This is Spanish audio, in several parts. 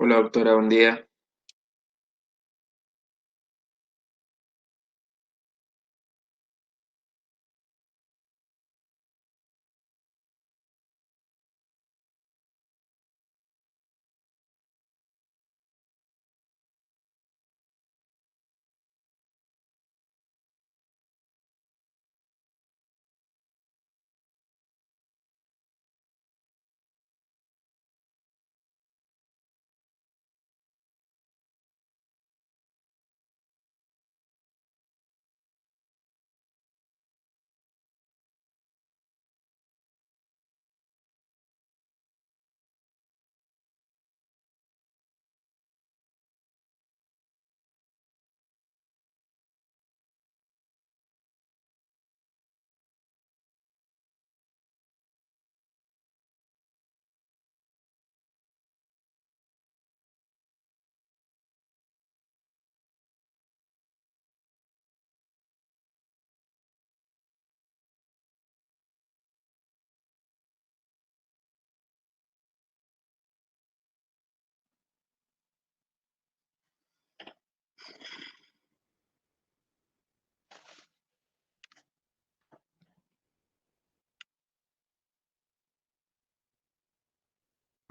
Hola doctora, buen día.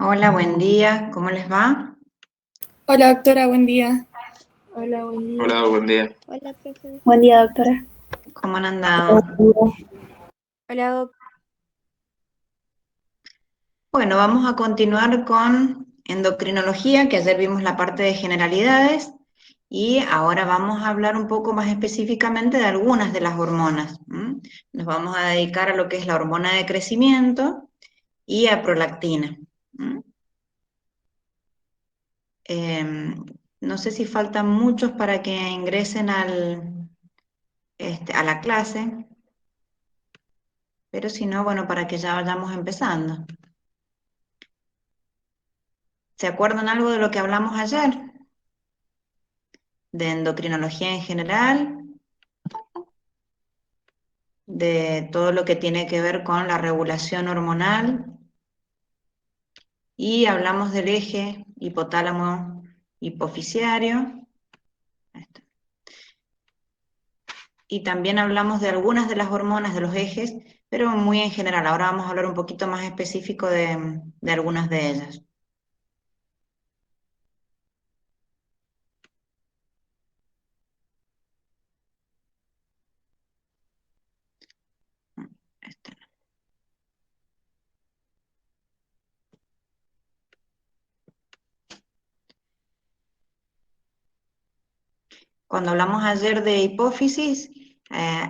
Hola, buen día, ¿cómo les va? Hola doctora, buen día. Hola, buen día. Hola, buen día. Hola, profe. Buen día, doctora. ¿Cómo han andado? Hola, doc. Bueno, vamos a continuar con endocrinología, que ayer vimos la parte de generalidades, y ahora vamos a hablar un poco más específicamente de algunas de las hormonas. Nos vamos a dedicar a lo que es la hormona de crecimiento y a prolactina. No sé si faltan muchos para que ingresen a la clase, pero si no, bueno, para que ya vayamos empezando. ¿Se acuerdan algo de lo que hablamos ayer? De endocrinología en general, de todo lo que tiene que ver con la regulación hormonal, y hablamos del eje hipotálamo hipofisiario, y también hablamos de algunas de las hormonas de los ejes, pero muy en general. Ahora vamos a hablar un poquito más específico de algunas de ellas. Cuando hablamos ayer de hipófisis,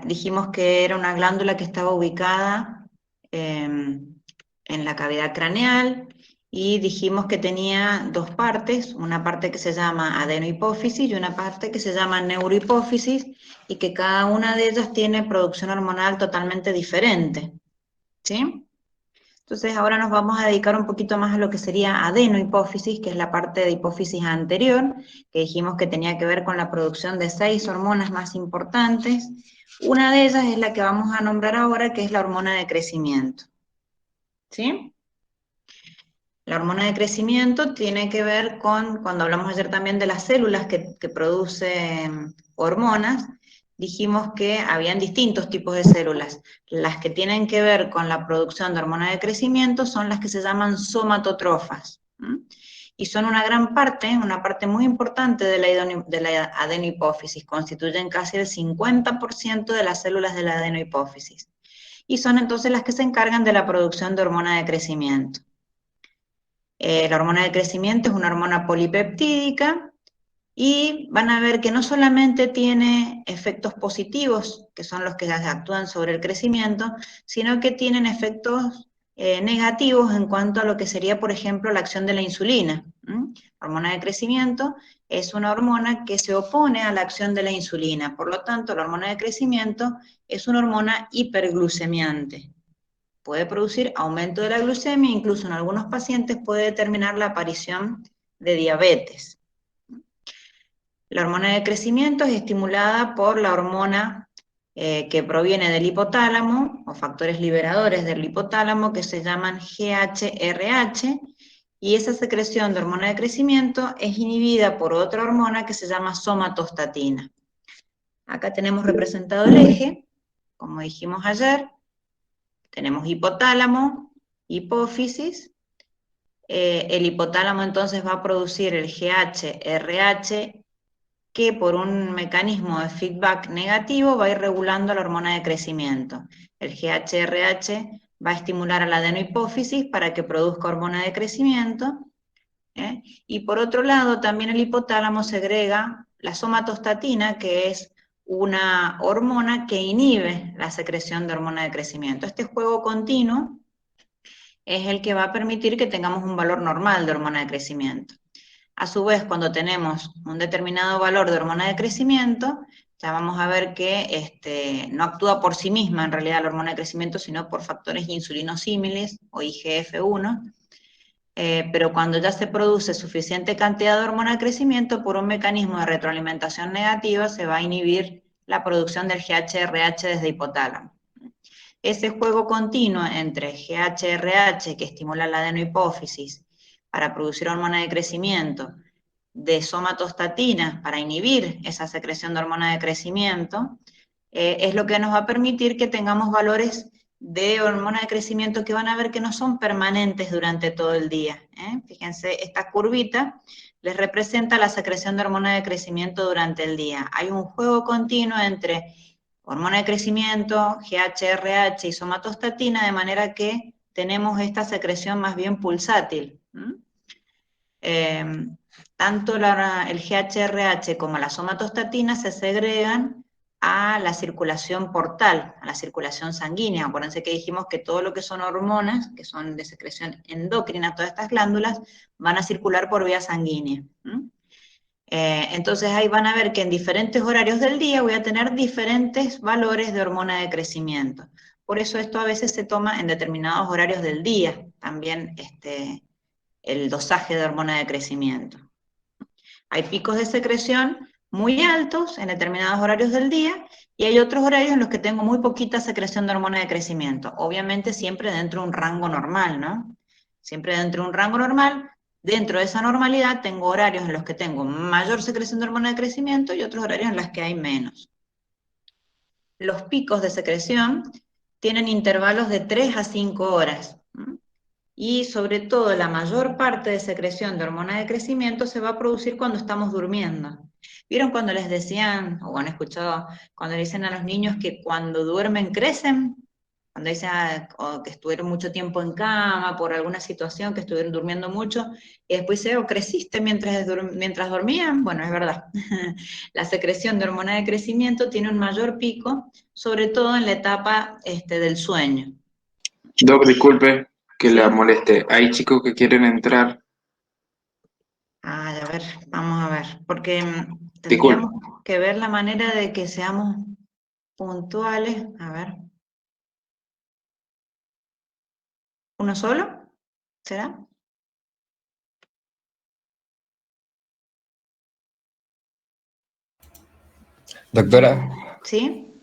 dijimos que era una glándula que estaba ubicada en la cavidad craneal, y dijimos que tenía dos partes, una parte que se llama adenohipófisis y una parte que se llama neurohipófisis, y que cada una de ellas tiene producción hormonal totalmente diferente, ¿sí? Entonces ahora nos vamos a dedicar un poquito más a lo que sería adenohipófisis, que es la parte de hipófisis anterior, que dijimos que tenía que ver con la producción de 6 hormonas más importantes. Una de ellas es la que vamos a nombrar ahora, que es la hormona de crecimiento. ¿Sí? La hormona de crecimiento tiene que ver con, cuando hablamos ayer también de las células que producen hormonas, dijimos que habían distintos tipos de células. Las que tienen que ver con la producción de hormona de crecimiento son las que se llaman somatotrofas. Y son una gran parte, una parte muy importante de la adenohipófisis, constituyen casi el 50% de las células de la adenohipófisis. Y son entonces las que se encargan de la producción de hormona de crecimiento. La hormona de crecimiento es una hormona polipeptídica, y van a ver que no solamente tiene efectos positivos, que son los que actúan sobre el crecimiento, sino que tienen efectos negativos en cuanto a lo que sería, por ejemplo, la acción de la insulina. La hormona de crecimiento es una hormona que se opone a la acción de la insulina, por lo tanto, la hormona de crecimiento es una hormona hiperglucemiante. Puede producir aumento de la glucemia, incluso en algunos pacientes puede determinar la aparición de diabetes. La hormona de crecimiento es estimulada por la hormona que proviene del hipotálamo, o factores liberadores del hipotálamo, que se llaman GHRH, y esa secreción de hormona de crecimiento es inhibida por otra hormona que se llama somatostatina. Acá tenemos representado el eje, como dijimos ayer, tenemos hipotálamo, hipófisis. El hipotálamo entonces va a producir el GH-RH, que por un mecanismo de feedback negativo va a ir regulando la hormona de crecimiento. El GH-RH va a estimular a la adenohipófisis para que produzca hormona de crecimiento, y por otro lado también el hipotálamo segrega la somatostatina, que es una hormona que inhibe la secreción de hormona de crecimiento. Este juego continuo es el que va a permitir que tengamos un valor normal de hormona de crecimiento. A su vez, cuando tenemos un determinado valor de hormona de crecimiento, ya vamos a ver que no actúa por sí misma en realidad la hormona de crecimiento, sino por factores insulinosímiles o IGF-1, pero cuando ya se produce suficiente cantidad de hormona de crecimiento, por un mecanismo de retroalimentación negativa se va a inhibir la producción del GH-RH desde hipotálamo. Ese juego continuo entre GH-RH, que estimula la adenohipófisis para producir hormona de crecimiento, de somatostatina para inhibir esa secreción de hormona de crecimiento, es lo que nos va a permitir que tengamos valores de hormona de crecimiento que van a ver que no son permanentes durante todo el día. Fíjense, esta curvita les representa la secreción de hormona de crecimiento durante el día. Hay un juego continuo entre hormona de crecimiento, GH-RH y somatostatina, de manera que tenemos esta secreción más bien pulsátil. Tanto el GH-RH como la somatostatina se segregan a la circulación portal, a la circulación sanguínea. Acuérdense que dijimos que todo lo que son hormonas, que son de secreción endocrina, todas estas glándulas, van a circular por vía sanguínea. Entonces ahí van a ver que en diferentes horarios del día voy a tener diferentes valores de hormona de crecimiento. Por eso esto a veces se toma en determinados horarios del día, también el dosaje de hormona de crecimiento. Hay picos de secreción muy altos en determinados horarios del día, y hay otros horarios en los que tengo muy poquita secreción de hormona de crecimiento. Obviamente siempre dentro de un rango normal, ¿no? Siempre dentro de un rango normal. Dentro de esa normalidad tengo horarios en los que tengo mayor secreción de hormona de crecimiento y otros horarios en los que hay menos. Los picos de secreción tienen intervalos de 3 a 5 horas. Y sobre todo la mayor parte de secreción de hormona de crecimiento se va a producir cuando estamos durmiendo. ¿Vieron cuando les decían, o han escuchado, cuando le dicen a los niños que cuando duermen crecen? Cuando dicen que estuvieron mucho tiempo en cama por alguna situación, que estuvieron durmiendo mucho, y después dicen, oh, ¿creciste mientras dormían? Bueno, es verdad. La secreción de hormona de crecimiento tiene un mayor pico, sobre todo en la etapa del sueño. Doc, disculpe que ¿Sí? la moleste. Hay chicos que quieren entrar. Ay, a ver, vamos a ver, porque Disculpe. tendríamos que ver la manera de que seamos puntuales. A ver. ¿Uno solo? ¿Será? Doctora, ¿Sí?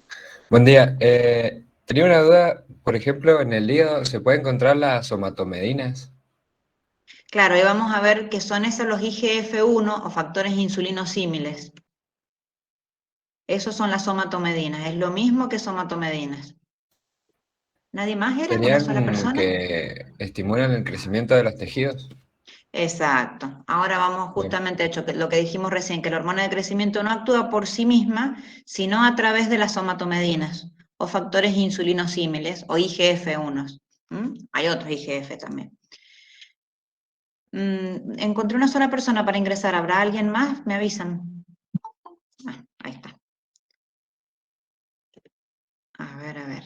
buen día. Tenía una duda, por ejemplo, en el hígado se puede encontrar las somatomedinas. Claro, ahí vamos a ver que son esos los IGF-1 o factores insulinosímiles. Esos son las somatomedinas, es lo mismo que somatomedinas. ¿Nadie más era? ¿Una sola ¿Serían persona? que estimulan el crecimiento de los tejidos? Exacto. Ahora vamos Bien. justamente a lo que dijimos recién, que la hormona de crecimiento no actúa por sí misma, sino a través de las somatomedinas, o factores insulinosímiles, o IGF-1. Hay otros IGF también. Encontré una sola persona para ingresar. ¿Habrá alguien más? Me avisan. Ahí está. A ver, a ver.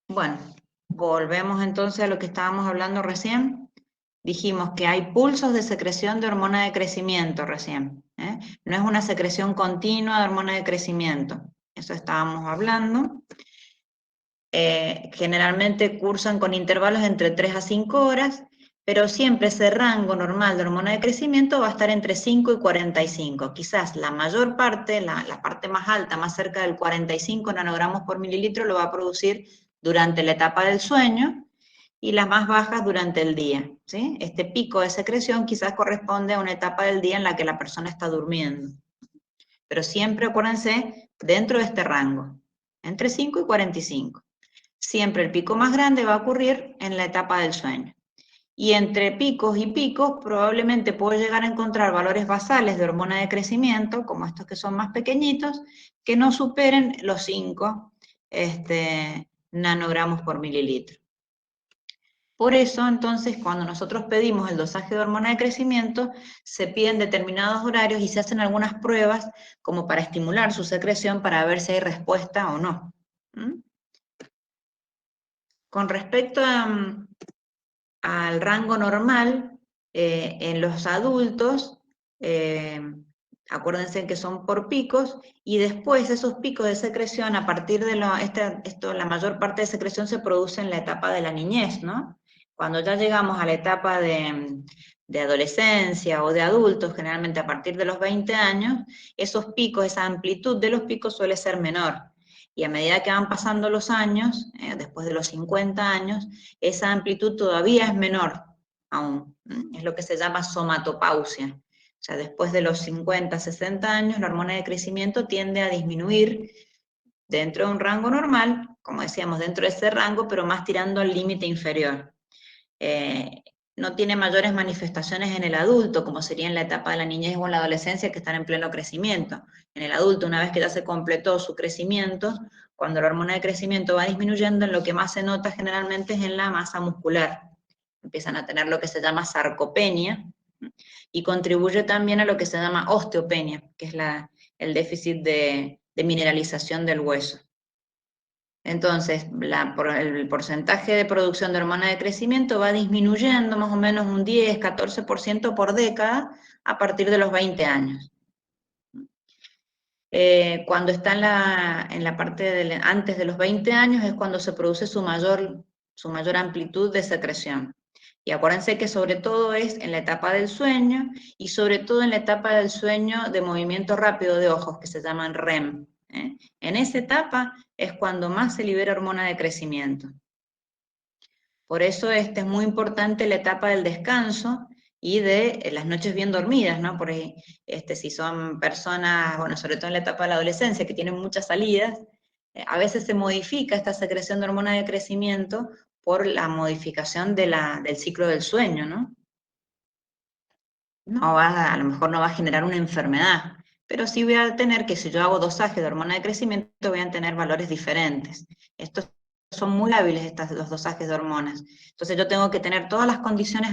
Bueno, volvemos entonces a lo que estábamos hablando recién. Dijimos que hay pulsos de secreción de hormona de crecimiento recién. No es una secreción continua de hormona de crecimiento. Eso estábamos hablando. Generalmente cursan con intervalos de entre 3 a 5 horas, pero siempre ese rango normal de hormona de crecimiento va a estar entre 5 y 45. Quizás la mayor parte, la parte más alta, más cerca del 45 nanogramos por mililitro, lo va a producir durante la etapa del sueño, y las más bajas durante el día, ¿sí? Este pico de secreción quizás corresponde a una etapa del día en la que la persona está durmiendo. Pero siempre, acuérdense, dentro de este rango, entre 5 y 45. Siempre el pico más grande va a ocurrir en la etapa del sueño. Y entre picos y picos probablemente puedo llegar a encontrar valores basales de hormona de crecimiento, como estos que son más pequeñitos, que no superen los 5 nanogramos por mililitro. Por eso, entonces, cuando nosotros pedimos el dosaje de hormona de crecimiento, se piden determinados horarios y se hacen algunas pruebas como para estimular su secreción para ver si hay respuesta o no. Con respecto al rango normal, en los adultos, acuérdense que son por picos, y después esos picos de secreción, a partir de la mayor parte de secreción se produce en la etapa de la niñez, ¿no? Cuando ya llegamos a la etapa de adolescencia o de adultos, generalmente a partir de los 20 años, esos picos, esa amplitud de los picos suele ser menor. Y a medida que van pasando los años, después de los 50 años, esa amplitud todavía es menor aún. Es lo que se llama somatopausia. O sea, después de los 50, 60 años, la hormona de crecimiento tiende a disminuir dentro de un rango normal, como decíamos, dentro de ese rango, pero más tirando al límite inferior. No tiene mayores manifestaciones en el adulto, como sería en la etapa de la niñez o en la adolescencia, que están en pleno crecimiento. En el adulto, una vez que ya se completó su crecimiento, cuando la hormona de crecimiento va disminuyendo, en lo que más se nota generalmente es en la masa muscular. Empiezan a tener lo que se llama sarcopenia, y contribuye también a lo que se llama osteopenia, que es el déficit de mineralización del hueso. Entonces, el porcentaje de producción de hormona de crecimiento va disminuyendo más o menos un 10, 14% por década a partir de los 20 años. Cuando está en la parte antes de los 20 años es cuando se produce su mayor amplitud de secreción. Y acuérdense que sobre todo es en la etapa del sueño, y sobre todo en la etapa del sueño de movimiento rápido de ojos, que se llaman REM. En esa etapa es cuando más se libera hormona de crecimiento. Por eso es muy importante la etapa del descanso y de las noches bien dormidas, ¿no? Porque si son personas, bueno, sobre todo en la etapa de la adolescencia, que tienen muchas salidas, a veces se modifica esta secreción de hormona de crecimiento por la modificación del ciclo del sueño, ¿no? A lo mejor no va a generar una enfermedad, pero sí voy a tener que, si yo hago dosaje de hormona de crecimiento, voy a tener valores diferentes. Estos son muy hábiles, los dosajes de hormonas. Entonces yo tengo que tener todas las condiciones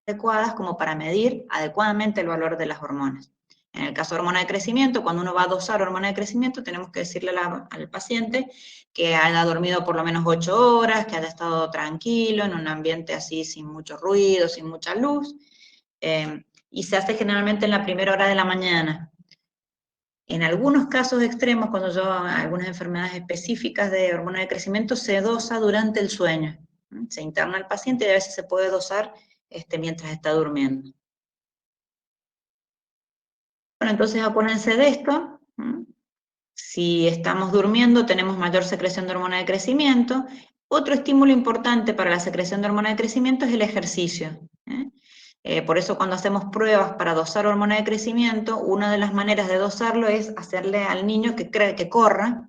adecuadas como para medir adecuadamente el valor de las hormonas. En el caso de hormona de crecimiento, cuando uno va a dosar hormona de crecimiento, tenemos que decirle al paciente que haya dormido por lo menos 8 horas, que haya estado tranquilo, en un ambiente así, sin mucho ruido, sin mucha luz, y se hace generalmente en la primera hora de la mañana. En algunos casos extremos, cuando algunas enfermedades específicas de hormona de crecimiento, se dosa durante el sueño. Se interna al paciente y a veces se puede dosar mientras está durmiendo. Bueno, entonces acuérdense de esto. Si estamos durmiendo, tenemos mayor secreción de hormona de crecimiento. Otro estímulo importante para la secreción de hormona de crecimiento es el ejercicio. Por eso cuando hacemos pruebas para dosar hormona de crecimiento, una de las maneras de dosarlo es hacerle al niño que corra,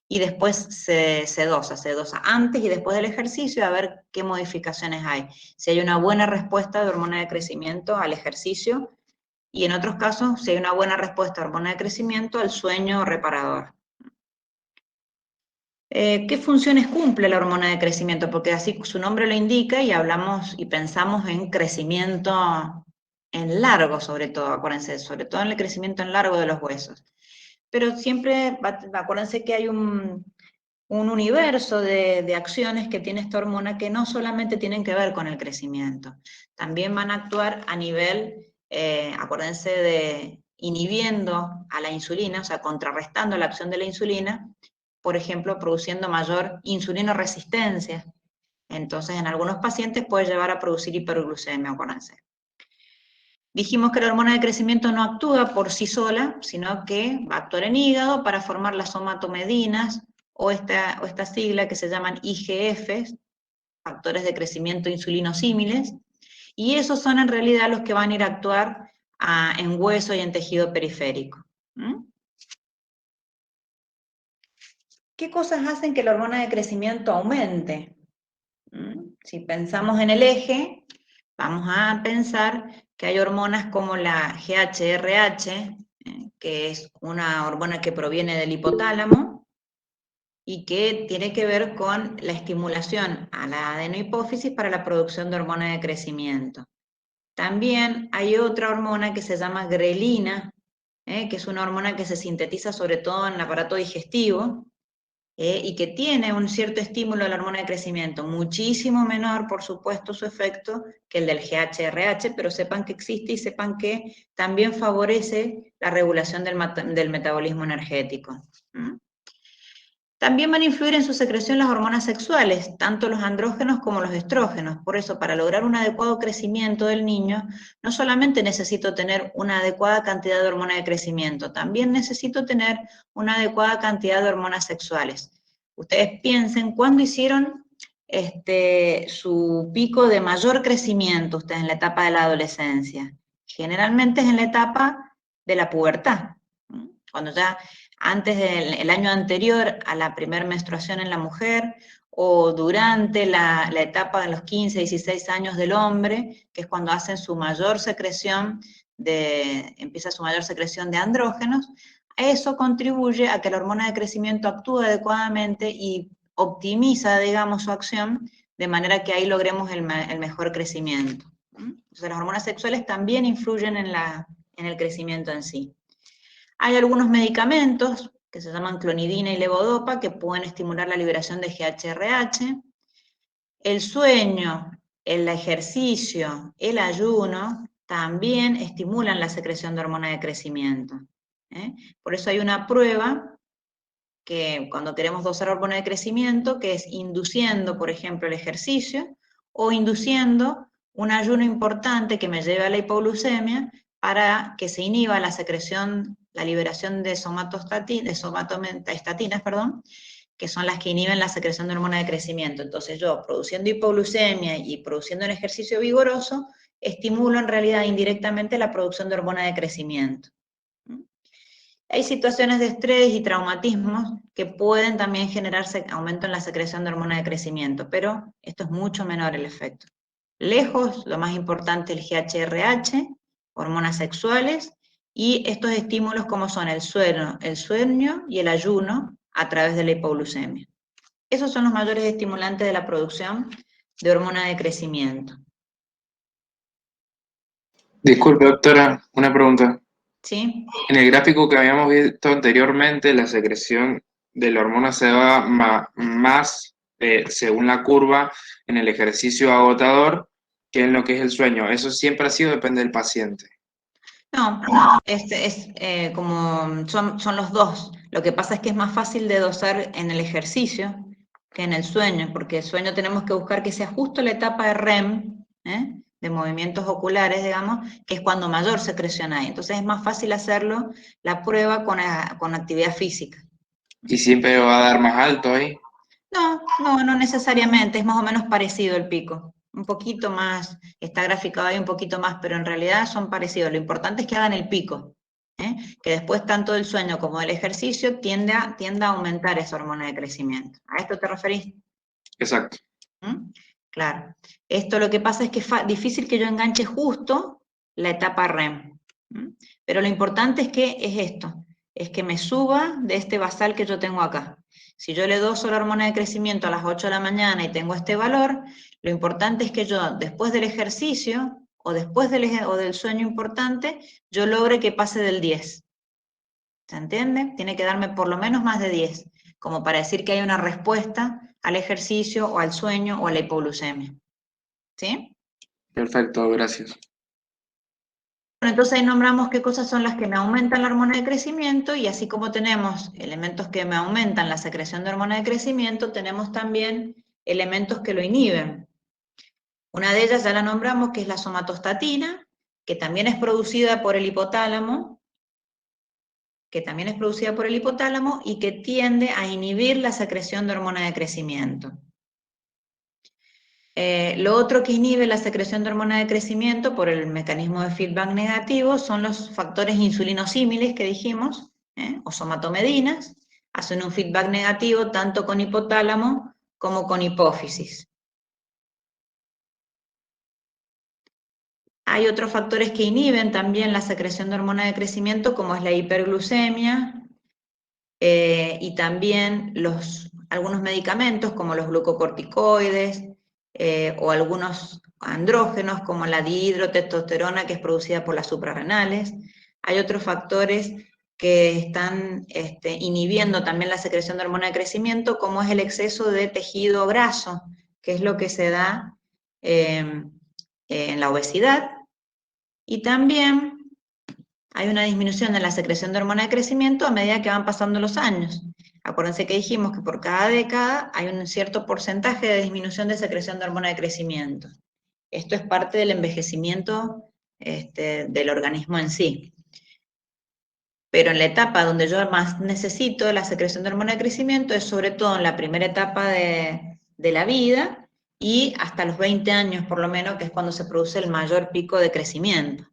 y después se dosa antes y después del ejercicio, a ver qué modificaciones hay. Si hay una buena respuesta de hormona de crecimiento al ejercicio, y en otros casos, si hay una buena respuesta de hormona de crecimiento al sueño reparador. ¿Qué funciones cumple la hormona de crecimiento? Porque así su nombre lo indica y hablamos y pensamos en crecimiento en largo, sobre todo, acuérdense, sobre todo en el crecimiento en largo de los huesos. Pero siempre, acuérdense que hay un universo de acciones que tiene esta hormona que no solamente tienen que ver con el crecimiento, también van a actuar a nivel, acuérdense, de inhibiendo a la insulina, o sea, contrarrestando la acción de la insulina, por ejemplo, produciendo mayor insulinoresistencia. Entonces, en algunos pacientes puede llevar a producir hiperglucemia, acuérdense. Dijimos que la hormona de crecimiento no actúa por sí sola, sino que va a actuar en hígado para formar las somatomedinas, o esta sigla que se llaman IGF, factores de crecimiento insulinosímiles, y esos son en realidad los que van a ir a actuar en hueso y en tejido periférico. ¿Qué cosas hacen que la hormona de crecimiento aumente? Si pensamos en el eje, vamos a pensar que hay hormonas como la GHRH, que es una hormona que proviene del hipotálamo y que tiene que ver con la estimulación a la adenohipófisis para la producción de hormona de crecimiento. También hay otra hormona que se llama grelina, que es una hormona que se sintetiza sobre todo en el aparato digestivo, y que tiene un cierto estímulo de la hormona de crecimiento, muchísimo menor, por supuesto, su efecto que el del GHRH, pero sepan que existe y sepan que también favorece la regulación del metabolismo energético. También van a influir en su secreción las hormonas sexuales, tanto los andrógenos como los estrógenos. Por eso, para lograr un adecuado crecimiento del niño, no solamente necesito tener una adecuada cantidad de hormona de crecimiento, también necesito tener una adecuada cantidad de hormonas sexuales. Ustedes piensen, ¿cuándo hicieron su pico de mayor crecimiento ustedes en la etapa de la adolescencia? Generalmente es en la etapa de la pubertad, cuando ya antes del año anterior a la primera menstruación en la mujer, o durante la etapa de los 15, 16 años del hombre, que es cuando hacen su mayor secreción empieza su mayor secreción de andrógenos. Eso contribuye a que la hormona de crecimiento actúe adecuadamente y optimiza, digamos, su acción, de manera que ahí logremos el mejor crecimiento. Entonces las hormonas sexuales también influyen en el crecimiento en sí. Hay algunos medicamentos que se llaman clonidina y levodopa que pueden estimular la liberación de GHRH. El sueño, el ejercicio, el ayuno también estimulan la secreción de hormona de crecimiento. Por eso hay una prueba que cuando queremos dosar hormona de crecimiento, que es induciendo, por ejemplo, el ejercicio o induciendo un ayuno importante que me lleve a la hipoglucemia para que se inhiba la secreción, la liberación de somatoestatinas, que son las que inhiben la secreción de hormona de crecimiento. Entonces yo, produciendo hipoglucemia y produciendo un ejercicio vigoroso, estimulo en realidad indirectamente la producción de hormona de crecimiento. Hay situaciones de estrés y traumatismos que pueden también generarse aumento en la secreción de hormona de crecimiento, pero esto es mucho menor el efecto. Lejos, lo más importante, el GHRH, hormonas sexuales, y estos estímulos como son el sueño y el ayuno a través de la hipoglucemia. Esos son los mayores estimulantes de la producción de hormona de crecimiento. Disculpe, doctora, una pregunta. ¿Sí? En el gráfico que habíamos visto anteriormente, la secreción de la hormona se va más según la curva en el ejercicio agotador que en lo que es el sueño. Eso siempre ha sido, depende del paciente. No, como son los dos. Lo que pasa es que es más fácil de dosar en el ejercicio que en el sueño, porque el sueño tenemos que buscar que sea justo la etapa de REM, de movimientos oculares, digamos, que es cuando mayor secreción hay. Entonces es más fácil hacerlo, la prueba con actividad física. ¿Y siempre va a dar más alto ahí? No necesariamente, es más o menos parecido el pico. Un poquito más, está graficado ahí un poquito más, pero en realidad son parecidos. Lo importante es que hagan el pico, que después tanto del sueño como del ejercicio tiende a aumentar esa hormona de crecimiento. ¿A esto te referís? Exacto. Claro. Esto lo que pasa es que es difícil que yo enganche justo la etapa REM. Pero lo importante es que me suba de este basal que yo tengo acá. Si yo le doso la hormona de crecimiento a las 8 de la mañana y tengo este valor, lo importante es que yo, después del ejercicio o después del sueño importante, yo logre que pase del 10. ¿Se entiende? Tiene que darme por lo menos más de 10, como para decir que hay una respuesta al ejercicio o al sueño o a la hipoglucemia. ¿Sí? Perfecto, gracias. Bueno, entonces ahí nombramos qué cosas son las que me aumentan la hormona de crecimiento, y así como tenemos elementos que me aumentan la secreción de hormona de crecimiento, tenemos también elementos que lo inhiben. Una de ellas ya la nombramos, que es la somatostatina, que también es producida por el hipotálamo, y que tiende a inhibir la secreción de hormona de crecimiento. Lo otro que inhibe la secreción de hormona de crecimiento por el mecanismo de feedback negativo son los factores insulinosímiles que dijimos, o somatomedinas, hacen un feedback negativo tanto con hipotálamo como con hipófisis. Hay otros factores que inhiben también la secreción de hormona de crecimiento, como es la hiperglucemia, y también algunos medicamentos como los glucocorticoides, o algunos andrógenos como la dihidrotestosterona, que es producida por las suprarrenales. Hay otros factores que están inhibiendo también la secreción de hormona de crecimiento, como es el exceso de tejido graso, que es lo que se da en la obesidad. Y también hay una disminución de la secreción de hormona de crecimiento a medida que van pasando los años. Acuérdense que dijimos que por cada década hay un cierto porcentaje de disminución de secreción de hormona de crecimiento. Esto es parte del envejecimiento del organismo en sí. Pero en la etapa donde yo más necesito la secreción de hormona de crecimiento es sobre todo en la primera etapa de la vida y hasta los 20 años por lo menos, que es cuando se produce el mayor pico de crecimiento.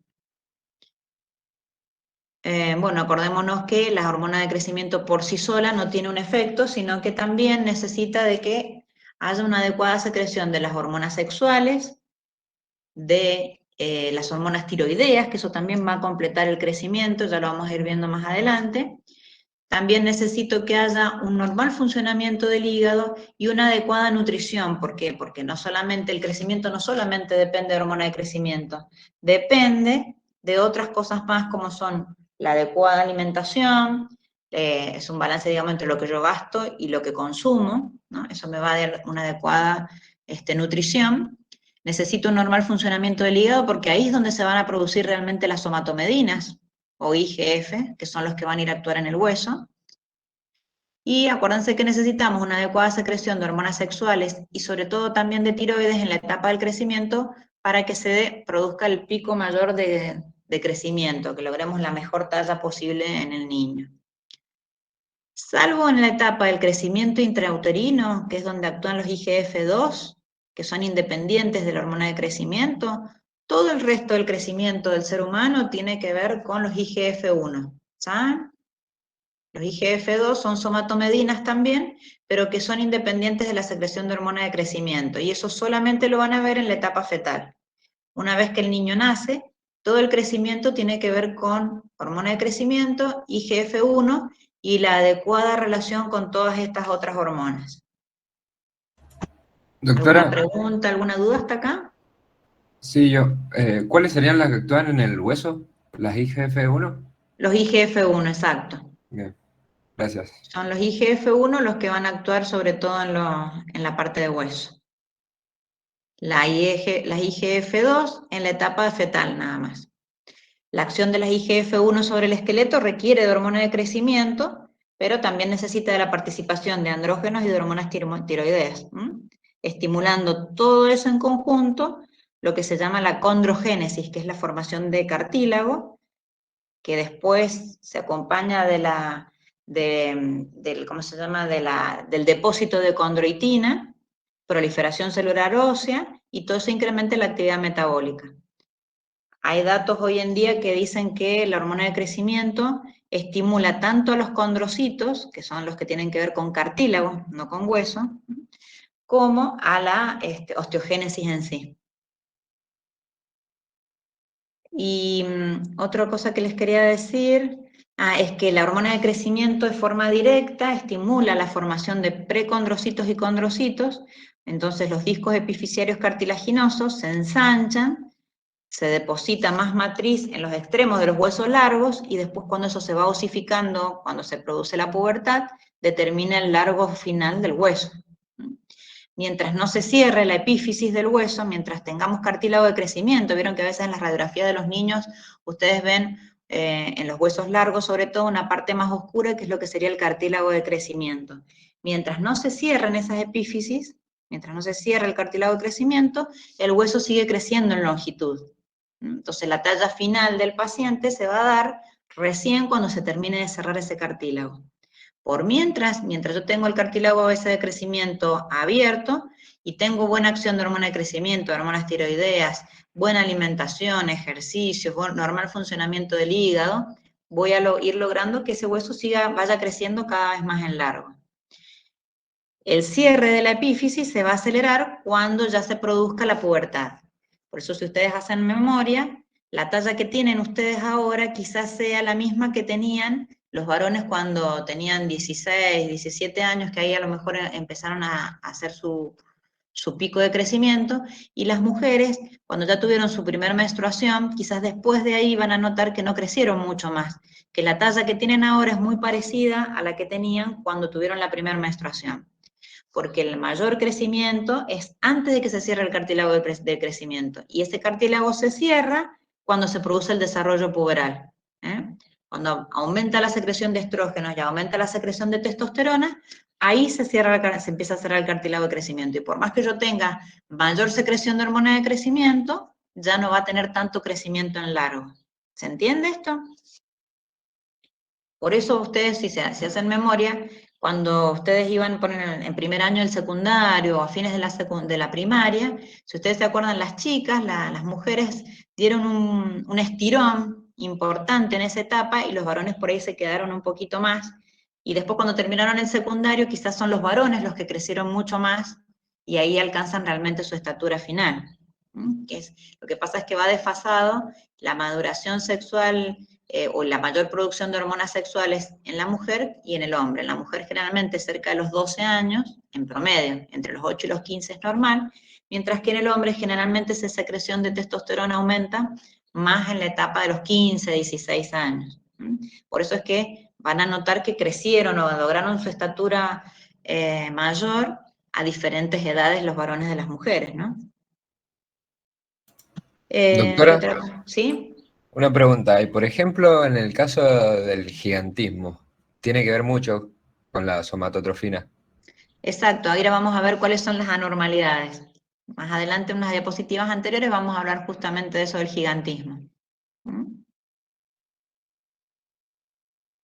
Bueno, acordémonos que la hormona de crecimiento por sí sola no tiene un efecto, sino que también necesita de que haya una adecuada secreción de las hormonas sexuales, de las hormonas tiroideas, que eso también va a completar el crecimiento, ya lo vamos a ir viendo más adelante. También necesito que haya un normal funcionamiento del hígado y una adecuada nutrición. ¿Por qué? Porque no solamente el crecimiento no solamente depende de hormona de crecimiento, depende de otras cosas más como son la adecuada alimentación, es un balance, digamos, entre lo que yo gasto y lo que consumo, ¿no? Eso me va a dar una adecuada nutrición. Necesito un normal funcionamiento del hígado porque ahí es donde se van a producir realmente las somatomedinas, o IGF, que son los que van a ir a actuar en el hueso. Y acuérdense que necesitamos una adecuada secreción de hormonas sexuales y sobre todo también de tiroides en la etapa del crecimiento para que se produzca el pico mayor de crecimiento, que logremos la mejor talla posible en el niño. Salvo en la etapa del crecimiento intrauterino, que es donde actúan los IGF-2, que son independientes de la hormona de crecimiento, todo el resto del crecimiento del ser humano tiene que ver con los IGF-1, ¿saben? Los IGF-2 son somatomedinas también, pero que son independientes de la secreción de hormona de crecimiento, y eso solamente lo van a ver en la etapa fetal. Una vez que el niño nace, todo el crecimiento tiene que ver con hormona de crecimiento, IGF-1, y la adecuada relación con todas estas otras hormonas. Doctora, ¿Alguna pregunta, alguna duda hasta acá? sí, ¿cuáles serían las que actúan en el hueso? ¿Las IGF-1? Los IGF-1, exacto. Bien, gracias. Son los IGF-1 los que van a actuar sobre todo en la parte de hueso. Las IGF-2 en la etapa fetal nada más. La acción de las IGF-1 sobre el esqueleto requiere de hormona de crecimiento, pero también necesita de la participación de andrógenos y de hormonas tiroideas, estimulando todo eso en conjunto, lo que se llama la condrogénesis, que es la formación de cartílago, que después se acompaña del depósito de condroitina, proliferación celular ósea, y todo eso incrementa la actividad metabólica. Hay datos hoy en día que dicen que la hormona de crecimiento estimula tanto a los condrocitos, que son los que tienen que ver con cartílago, no con hueso, como a la osteogénesis en sí. Y otra cosa que les quería decir es que la hormona de crecimiento de forma directa estimula la formación de precondrocitos y condrocitos, entonces los discos epifisiarios cartilaginosos se ensanchan, se deposita más matriz en los extremos de los huesos largos y después cuando eso se va osificando, cuando se produce la pubertad, determina el largo final del hueso. Mientras no se cierre la epífisis del hueso, mientras tengamos cartílago de crecimiento, vieron que a veces en la radiografía de los niños ustedes ven en los huesos largos sobre todo una parte más oscura que es lo que sería el cartílago de crecimiento. Mientras no se cierren esas epífisis, mientras no se cierra el cartílago de crecimiento, el hueso sigue creciendo en longitud. Entonces la talla final del paciente se va a dar recién cuando se termine de cerrar ese cartílago. Por mientras yo tengo el cartílago ese de crecimiento abierto y tengo buena acción de hormona de crecimiento, hormonas tiroideas, buena alimentación, ejercicio, normal funcionamiento del hígado, voy a ir logrando que ese hueso vaya creciendo cada vez más en largo. El cierre de la epífisis se va a acelerar cuando ya se produzca la pubertad. Por eso, si ustedes hacen memoria, la talla que tienen ustedes ahora quizás sea la misma que tenían los varones cuando tenían 16, 17 años, que ahí a lo mejor empezaron a hacer su pico de crecimiento, y las mujeres, cuando ya tuvieron su primer menstruación, quizás después de ahí van a notar que no crecieron mucho más, que la talla que tienen ahora es muy parecida a la que tenían cuando tuvieron la primera menstruación, porque el mayor crecimiento es antes de que se cierre el cartílago de crecimiento, y ese cartílago se cierra cuando se produce el desarrollo puberal. Cuando aumenta la secreción de estrógenos y aumenta la secreción de testosterona, ahí se empieza a cerrar el cartílago de crecimiento, y por más que yo tenga mayor secreción de hormona de crecimiento, ya no va a tener tanto crecimiento en largo. ¿Se entiende esto? Por eso ustedes, si hacen memoria, cuando ustedes iban en primer año del secundario o a fines de la primaria, si ustedes se acuerdan, las chicas, las mujeres dieron un estirón importante en esa etapa y los varones por ahí se quedaron un poquito más. Y después cuando terminaron el secundario, quizás son los varones los que crecieron mucho más y ahí alcanzan realmente su estatura final. Lo que pasa es que va desfasado la maduración sexual o la mayor producción de hormonas sexuales en la mujer y en el hombre. En la mujer generalmente cerca de los 12 años, en promedio, entre los 8 y los 15 es normal, mientras que en el hombre generalmente esa secreción de testosterona aumenta más en la etapa de los 15, 16 años. Por eso es que van a notar que crecieron o lograron su estatura mayor a diferentes edades los varones de las mujeres, ¿no? ¿Qué Doctora, otra? ¿Sí? una pregunta. Y por ejemplo, en el caso del gigantismo, ¿tiene que ver mucho con la somatotrofina? Exacto, ahora vamos a ver cuáles son las anormalidades. Más adelante, en unas diapositivas anteriores, vamos a hablar justamente de eso del gigantismo.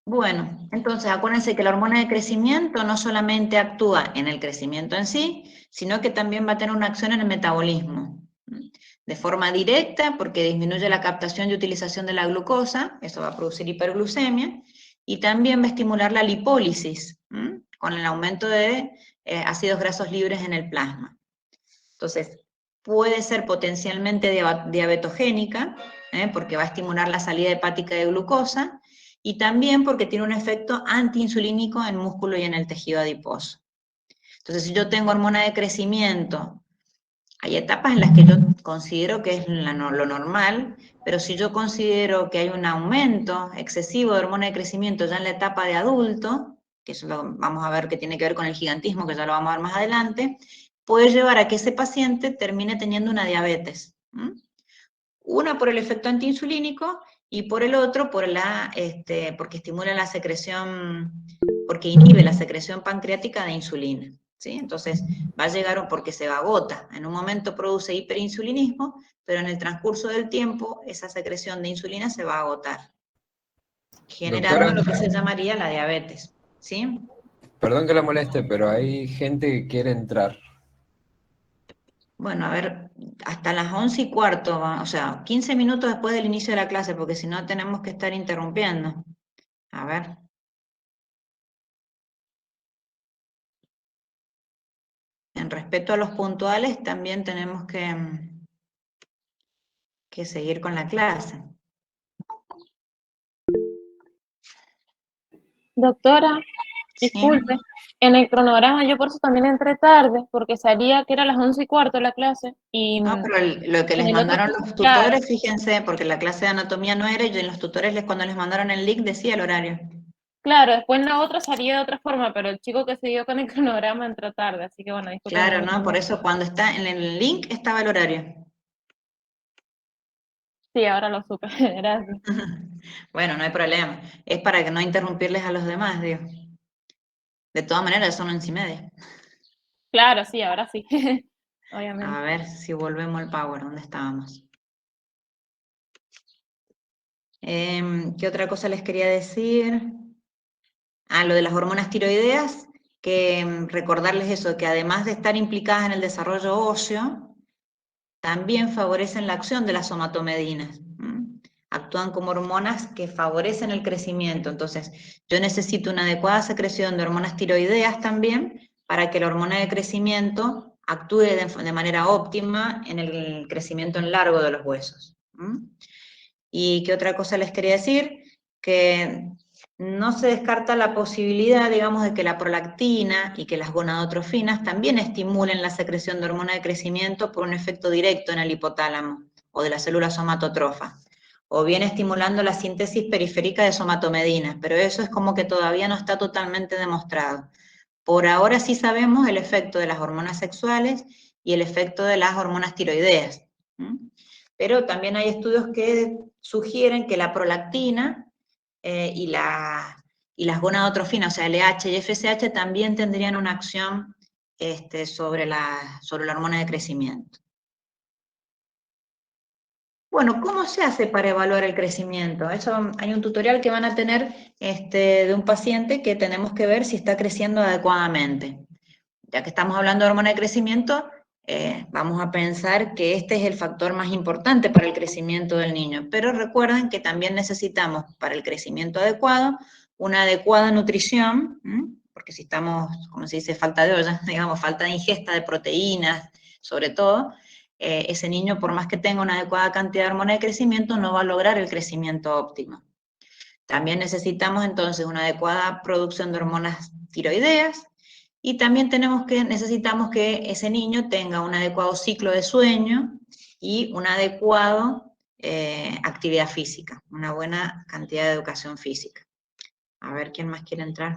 Bueno, entonces acuérdense que la hormona de crecimiento no solamente actúa en el crecimiento en sí, sino que también va a tener una acción en el metabolismo. De forma directa, porque disminuye la captación y utilización de la glucosa, eso va a producir hiperglucemia, y también va a estimular la lipólisis, con el aumento de ácidos grasos libres en el plasma. Entonces, puede ser potencialmente diabetogénica, porque va a estimular la salida hepática de glucosa, y también porque tiene un efecto antiinsulínico en músculo y en el tejido adiposo. Entonces, si yo tengo hormona de crecimiento, hay etapas en las que yo considero que es lo normal, pero si yo considero que hay un aumento excesivo de hormona de crecimiento ya en la etapa de adulto, que eso lo vamos a ver que tiene que ver con el gigantismo, que ya lo vamos a ver más adelante, puede llevar a que ese paciente termine teniendo una diabetes. Una por el efecto antiinsulínico y por el otro porque estimula la secreción, porque inhibe la secreción pancreática de insulina. ¿sí? Entonces va a llegar porque se agota. En un momento produce hiperinsulinismo, pero en el transcurso del tiempo esa secreción de insulina se va a agotar, generando Doctora, lo que se llamaría la diabetes. ¿sí? perdón que la moleste, pero hay gente que quiere entrar. Bueno, a ver, hasta las 11:15, o sea, 15 minutos después del inicio de la clase, porque si no tenemos que estar interrumpiendo. A ver. En respeto a los puntuales, también tenemos que seguir con la clase. Doctora, ¿Sí? disculpe, en el cronograma yo por eso también entré tarde, porque salía que era las 11:15 la clase, y No, pero lo que en les el otro, mandaron los claro, tutores, fíjense, porque la clase de anatomía no era, y en los tutores cuando les mandaron el link decía el horario. claro, después en la otra salía de otra forma, pero el chico que siguió con el cronograma entró tarde, así que bueno, disculpen. Claro, ¿no? Por eso cuando está en el link estaba el horario. Sí, ahora lo supe, gracias. Bueno, no hay problema. Es para que no interrumpirles a los demás, digo. De todas maneras, son 11:30. Claro, sí, ahora sí. Obviamente. A ver si volvemos al Power, ¿dónde estábamos? ¿Qué otra cosa les quería decir? Lo de las hormonas tiroideas, que recordarles eso, que además de estar implicadas en el desarrollo óseo, también favorecen la acción de las somatomedinas. Actúan como hormonas que favorecen el crecimiento. Entonces, yo necesito una adecuada secreción de hormonas tiroideas también para que la hormona de crecimiento actúe de manera óptima en el crecimiento en largo de los huesos. ¿Y qué otra cosa les quería decir? Que no se descarta la posibilidad, digamos, de que la prolactina y que las gonadotrofinas también estimulen la secreción de hormona de crecimiento por un efecto directo en el hipotálamo o de la célula somatotrofa, o bien estimulando la síntesis periférica de somatomedinas, pero eso es como que todavía no está totalmente demostrado. Por ahora sí sabemos el efecto de las hormonas sexuales y el efecto de las hormonas tiroideas. Pero también hay estudios que sugieren que la prolactina y las gonadotrofinas, o sea, LH y FSH, también tendrían una acción sobre la hormona de crecimiento. Bueno, ¿cómo se hace para evaluar el crecimiento? Eso, hay un tutorial que van a tener de un paciente que tenemos que ver si está creciendo adecuadamente. Ya que estamos hablando de hormona de crecimiento, vamos a pensar que este es el factor más importante para el crecimiento del niño. Pero recuerden que también necesitamos, para el crecimiento adecuado, una adecuada nutrición, porque si estamos, como se dice, falta de olla, digamos, falta de ingesta de proteínas, sobre todo, ese niño, por más que tenga una adecuada cantidad de hormona de crecimiento, no va a lograr el crecimiento óptimo. También necesitamos entonces una adecuada producción de hormonas tiroideas, y también necesitamos que ese niño tenga un adecuado ciclo de sueño y una adecuada actividad física, una buena cantidad de educación física. A ver, ¿quién más quiere entrar?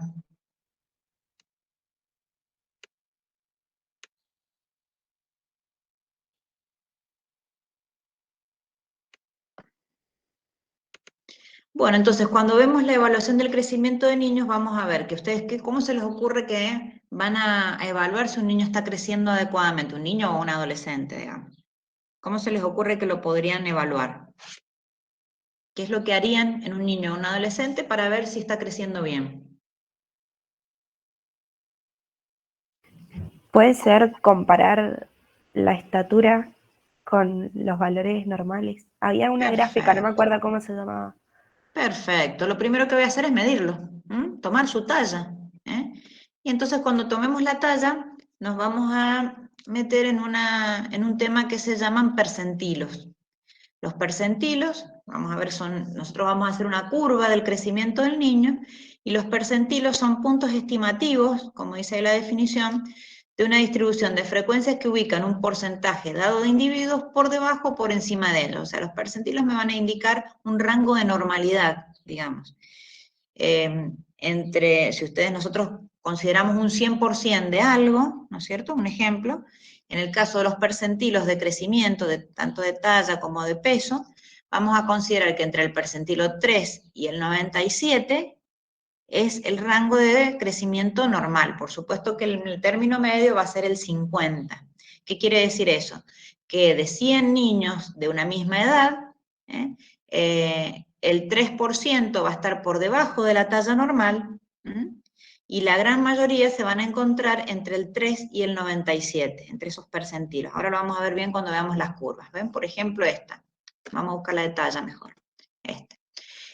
Bueno, entonces cuando vemos la evaluación del crecimiento de niños, vamos a ver que ustedes, ¿cómo se les ocurre que van a evaluar si un niño está creciendo adecuadamente, un niño o un adolescente, digamos? ¿Cómo se les ocurre que lo podrían evaluar? ¿Qué es lo que harían en un niño o un adolescente para ver si está creciendo bien? Puede ser comparar la estatura con los valores normales. Había una gráfica, no me acuerdo cómo se llamaba. Perfecto. Lo primero que voy a hacer es medirlo, tomar su talla. Y entonces cuando tomemos la talla, nos vamos a meter en un tema que se llaman percentilos. Los percentilos, vamos a ver, nosotros vamos a hacer una curva del crecimiento del niño, y los percentilos son puntos estimativos, como dice la definición, de una distribución de frecuencias que ubican un porcentaje dado de individuos por debajo o por encima de ellos. O sea, los percentilos me van a indicar un rango de normalidad, digamos. Si nosotros consideramos un 100% de algo, ¿no es cierto? Un ejemplo, en el caso de los percentilos de crecimiento, tanto de talla como de peso, vamos a considerar que entre el percentilo 3 y el 97 es el rango de crecimiento normal. Por supuesto que el término medio va a ser el 50. ¿Qué quiere decir eso? Que de 100 niños de una misma edad, el 3% va a estar por debajo de la talla normal, y la gran mayoría se van a encontrar entre el 3 y el 97, entre esos percentilos. Ahora lo vamos a ver bien cuando veamos las curvas. ¿Ven? Por ejemplo, esta. Vamos a buscar la de talla mejor.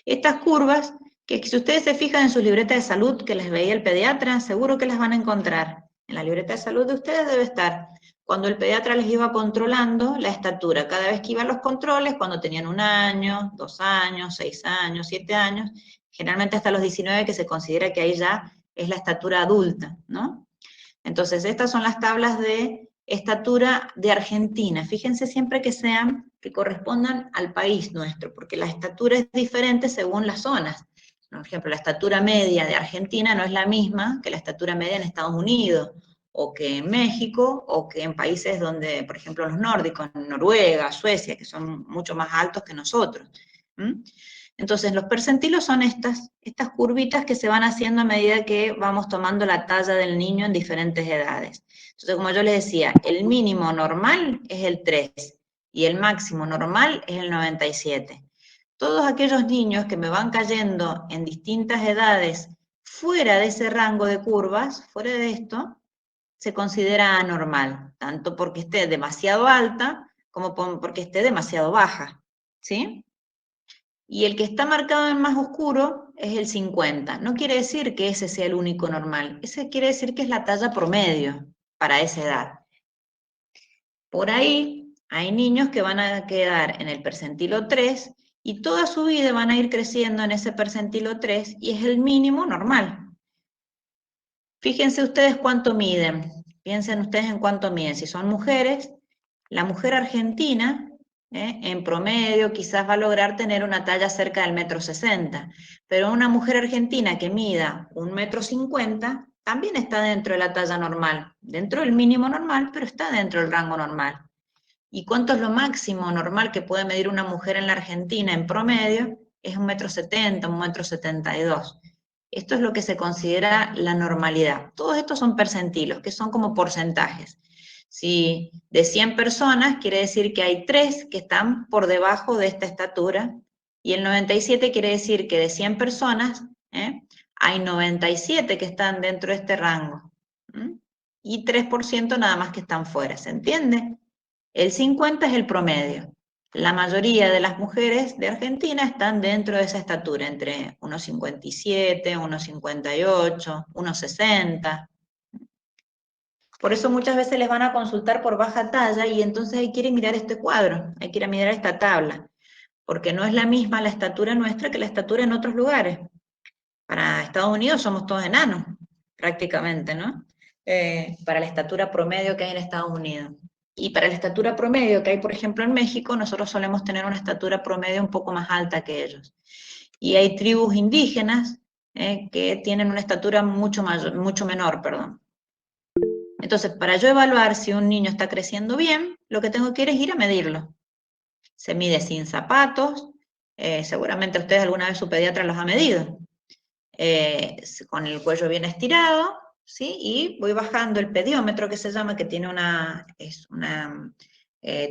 Estas curvas, que si ustedes se fijan en sus libretas de salud que les veía el pediatra, seguro que las van a encontrar. En la libreta de salud de ustedes debe estar. Cuando el pediatra les iba controlando la estatura, cada vez que iban los controles, cuando tenían 1 año, 2 años, 6 años, 7 años, generalmente hasta los 19, que se considera que ahí ya es la estatura adulta, ¿no? Entonces, estas son las tablas de estatura de Argentina. Fíjense siempre que correspondan al país nuestro, porque la estatura es diferente según las zonas. Por ejemplo, la estatura media de Argentina no es la misma que la estatura media en Estados Unidos, o que en México, o que en países donde, por ejemplo, los nórdicos, Noruega, Suecia, que son mucho más altos que nosotros. Entonces, los percentilos son estas curvitas que se van haciendo a medida que vamos tomando la talla del niño en diferentes edades. Entonces, como yo les decía, el mínimo normal es el 3 y el máximo normal es el 97. Todos aquellos niños que me van cayendo en distintas edades fuera de ese rango de curvas, fuera de esto, se considera anormal, tanto porque esté demasiado alta como porque esté demasiado baja, ¿sí? Y el que está marcado en más oscuro es el 50. No quiere decir que ese sea el único normal, ese quiere decir que es la talla promedio para esa edad. Por ahí hay niños que van a quedar en el percentilo 3 y toda su vida van a ir creciendo en ese percentilo 3 y es el mínimo normal. Fíjense ustedes cuánto miden, piensen ustedes en cuánto miden. Si son mujeres, la mujer argentina, en promedio quizás va a lograr tener una talla cerca del 1,60 m, pero una mujer argentina que mida 1,50 m también está dentro de la talla normal, dentro del mínimo normal, pero está dentro del rango normal. ¿Y cuánto es lo máximo normal que puede medir una mujer en la Argentina en promedio? Es 1,70 m, 1,72 m. Esto es lo que se considera la normalidad. Todos estos son percentilos, que son como porcentajes. Si de 100 personas, quiere decir que hay 3 que están por debajo de esta estatura, y el 97 quiere decir que de 100 personas, hay 97 que están dentro de este rango, y 3% nada más que están fuera, ¿se entiende? El 50 es el promedio. La mayoría de las mujeres de Argentina están dentro de esa estatura, entre 1,57, 1,58, 1,60. Por eso muchas veces les van a consultar por baja talla y entonces hay que ir a mirar este cuadro, hay que ir a mirar esta tabla, porque no es la misma la estatura nuestra que la estatura en otros lugares. Para Estados Unidos somos todos enanos, prácticamente, ¿no? Para la estatura promedio que hay en Estados Unidos. Y para la estatura promedio que hay, por ejemplo, en México, nosotros solemos tener una estatura promedio un poco más alta que ellos. Y hay tribus indígenas que tienen una estatura mucho menor, perdón. Entonces, para yo evaluar si un niño está creciendo bien, lo que tengo que ir a medirlo. Se mide sin zapatos, seguramente ustedes alguna vez su pediatra los ha medido. Con el cuello bien estirado, ¿sí? Y voy bajando el pediómetro, que se llama, que tiene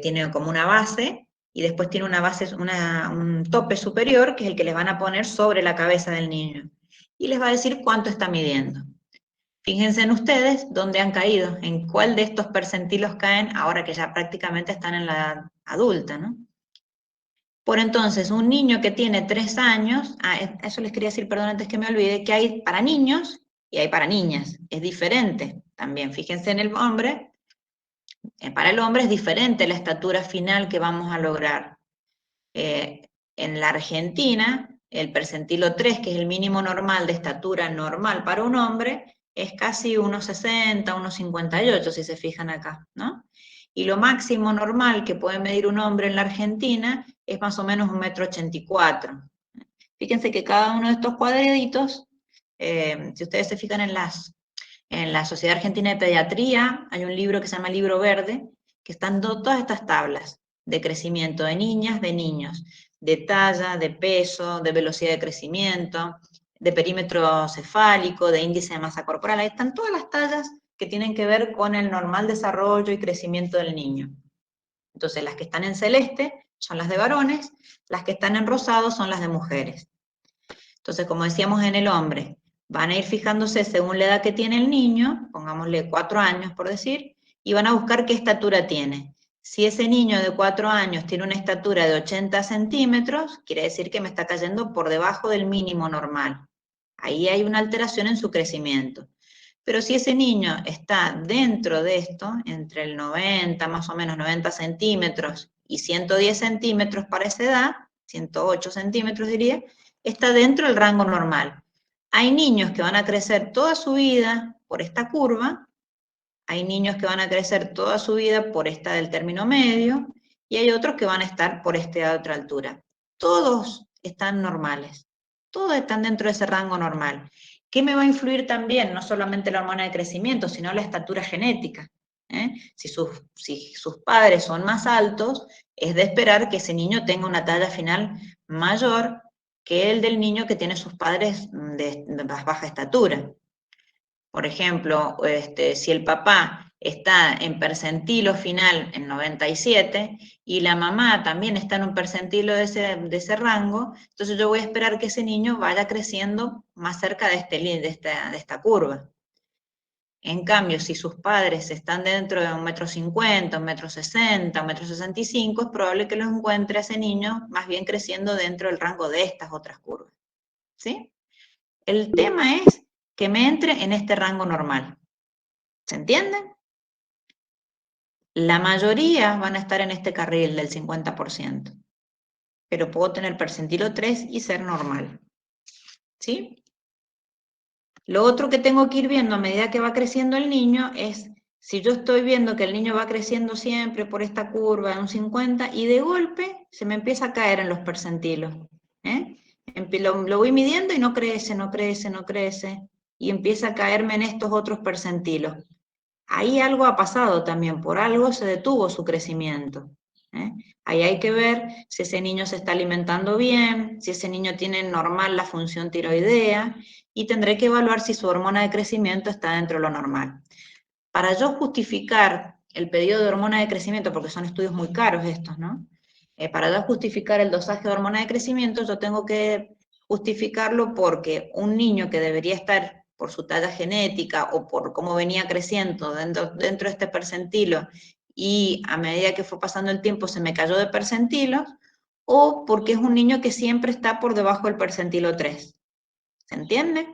tiene como una base, y después tiene una base, un tope superior, que es el que les van a poner sobre la cabeza del niño. Y les va a decir cuánto está midiendo. Fíjense en ustedes dónde han caído, en cuál de estos percentilos caen ahora que ya prácticamente están en la edad adulta, ¿no? Por entonces, un niño que tiene 3 años, eso les quería decir, perdón, antes que me olvide, que hay para niños y hay para niñas, es diferente también. Fíjense en el hombre, para el hombre es diferente la estatura final que vamos a lograr. En la Argentina, el percentilo 3, que es el mínimo normal de estatura normal para un hombre, es casi 1,60, 1,58, si se fijan acá, ¿no? Y lo máximo normal que puede medir un hombre en la Argentina es más o menos 1,84 m. Fíjense que cada uno de estos cuadraditos, si ustedes se fijan en la Sociedad Argentina de Pediatría, hay un libro que se llama Libro Verde, que están todas estas tablas de crecimiento de niñas, de niños, de talla, de peso, de velocidad de crecimiento, de perímetro cefálico, de índice de masa corporal. Ahí están todas las tallas que tienen que ver con el normal desarrollo y crecimiento del niño. Entonces, las que están en celeste son las de varones, las que están en rosado son las de mujeres. Entonces, como decíamos en el hombre, van a ir fijándose según la edad que tiene el niño, pongámosle 4 años por decir, y van a buscar qué estatura tiene. Si ese niño de 4 años tiene una estatura de 80 centímetros, quiere decir que me está cayendo por debajo del mínimo normal. Ahí hay una alteración en su crecimiento. Pero si ese niño está dentro de esto, entre el 90, más o menos 90 centímetros y 110 centímetros para esa edad, 108 centímetros diría, está dentro del rango normal. Hay niños que van a crecer toda su vida por esta curva, hay niños que van a crecer toda su vida por esta del término medio, y hay otros que van a estar por esta otra altura. Todos están normales, todos están dentro de ese rango normal. ¿Qué me va a influir también? No solamente la hormona de crecimiento, sino la estatura genética. Si sus padres son más altos, es de esperar que ese niño tenga una talla final mayor que el del niño que tiene sus padres de baja estatura. Por ejemplo, si el papá está en percentilo final en 97 y la mamá también está en un percentilo de ese rango, entonces yo voy a esperar que ese niño vaya creciendo más cerca de esta curva. En cambio, si sus padres están dentro de 1,50 m, 1,60 m, 1,65 m, es probable que lo encuentre a ese niño más bien creciendo dentro del rango de estas otras curvas. ¿Sí? El tema es que me entre en este rango normal. ¿Se entiende? La mayoría van a estar en este carril del 50%, pero puedo tener percentilo 3 y ser normal. ¿Sí? Lo otro que tengo que ir viendo a medida que va creciendo el niño es, si yo estoy viendo que el niño va creciendo siempre por esta curva de un 50 y de golpe se me empieza a caer en los percentilos. Lo voy midiendo y no crece, no crece, no crece, y empieza a caerme en estos otros percentilos. Ahí algo ha pasado también, por algo se detuvo su crecimiento. Ahí hay que ver si ese niño se está alimentando bien, si ese niño tiene normal la función tiroidea, y tendré que evaluar si su hormona de crecimiento está dentro de lo normal. Para yo justificar el pedido de hormona de crecimiento, porque son estudios muy caros estos, ¿no? Para yo justificar el dosaje de hormona de crecimiento, yo tengo que justificarlo porque un niño que debería estar por su talla genética o por cómo venía creciendo dentro de este percentilo y a medida que fue pasando el tiempo se me cayó de percentilos, o porque es un niño que siempre está por debajo del percentilo 3. ¿Se entiende?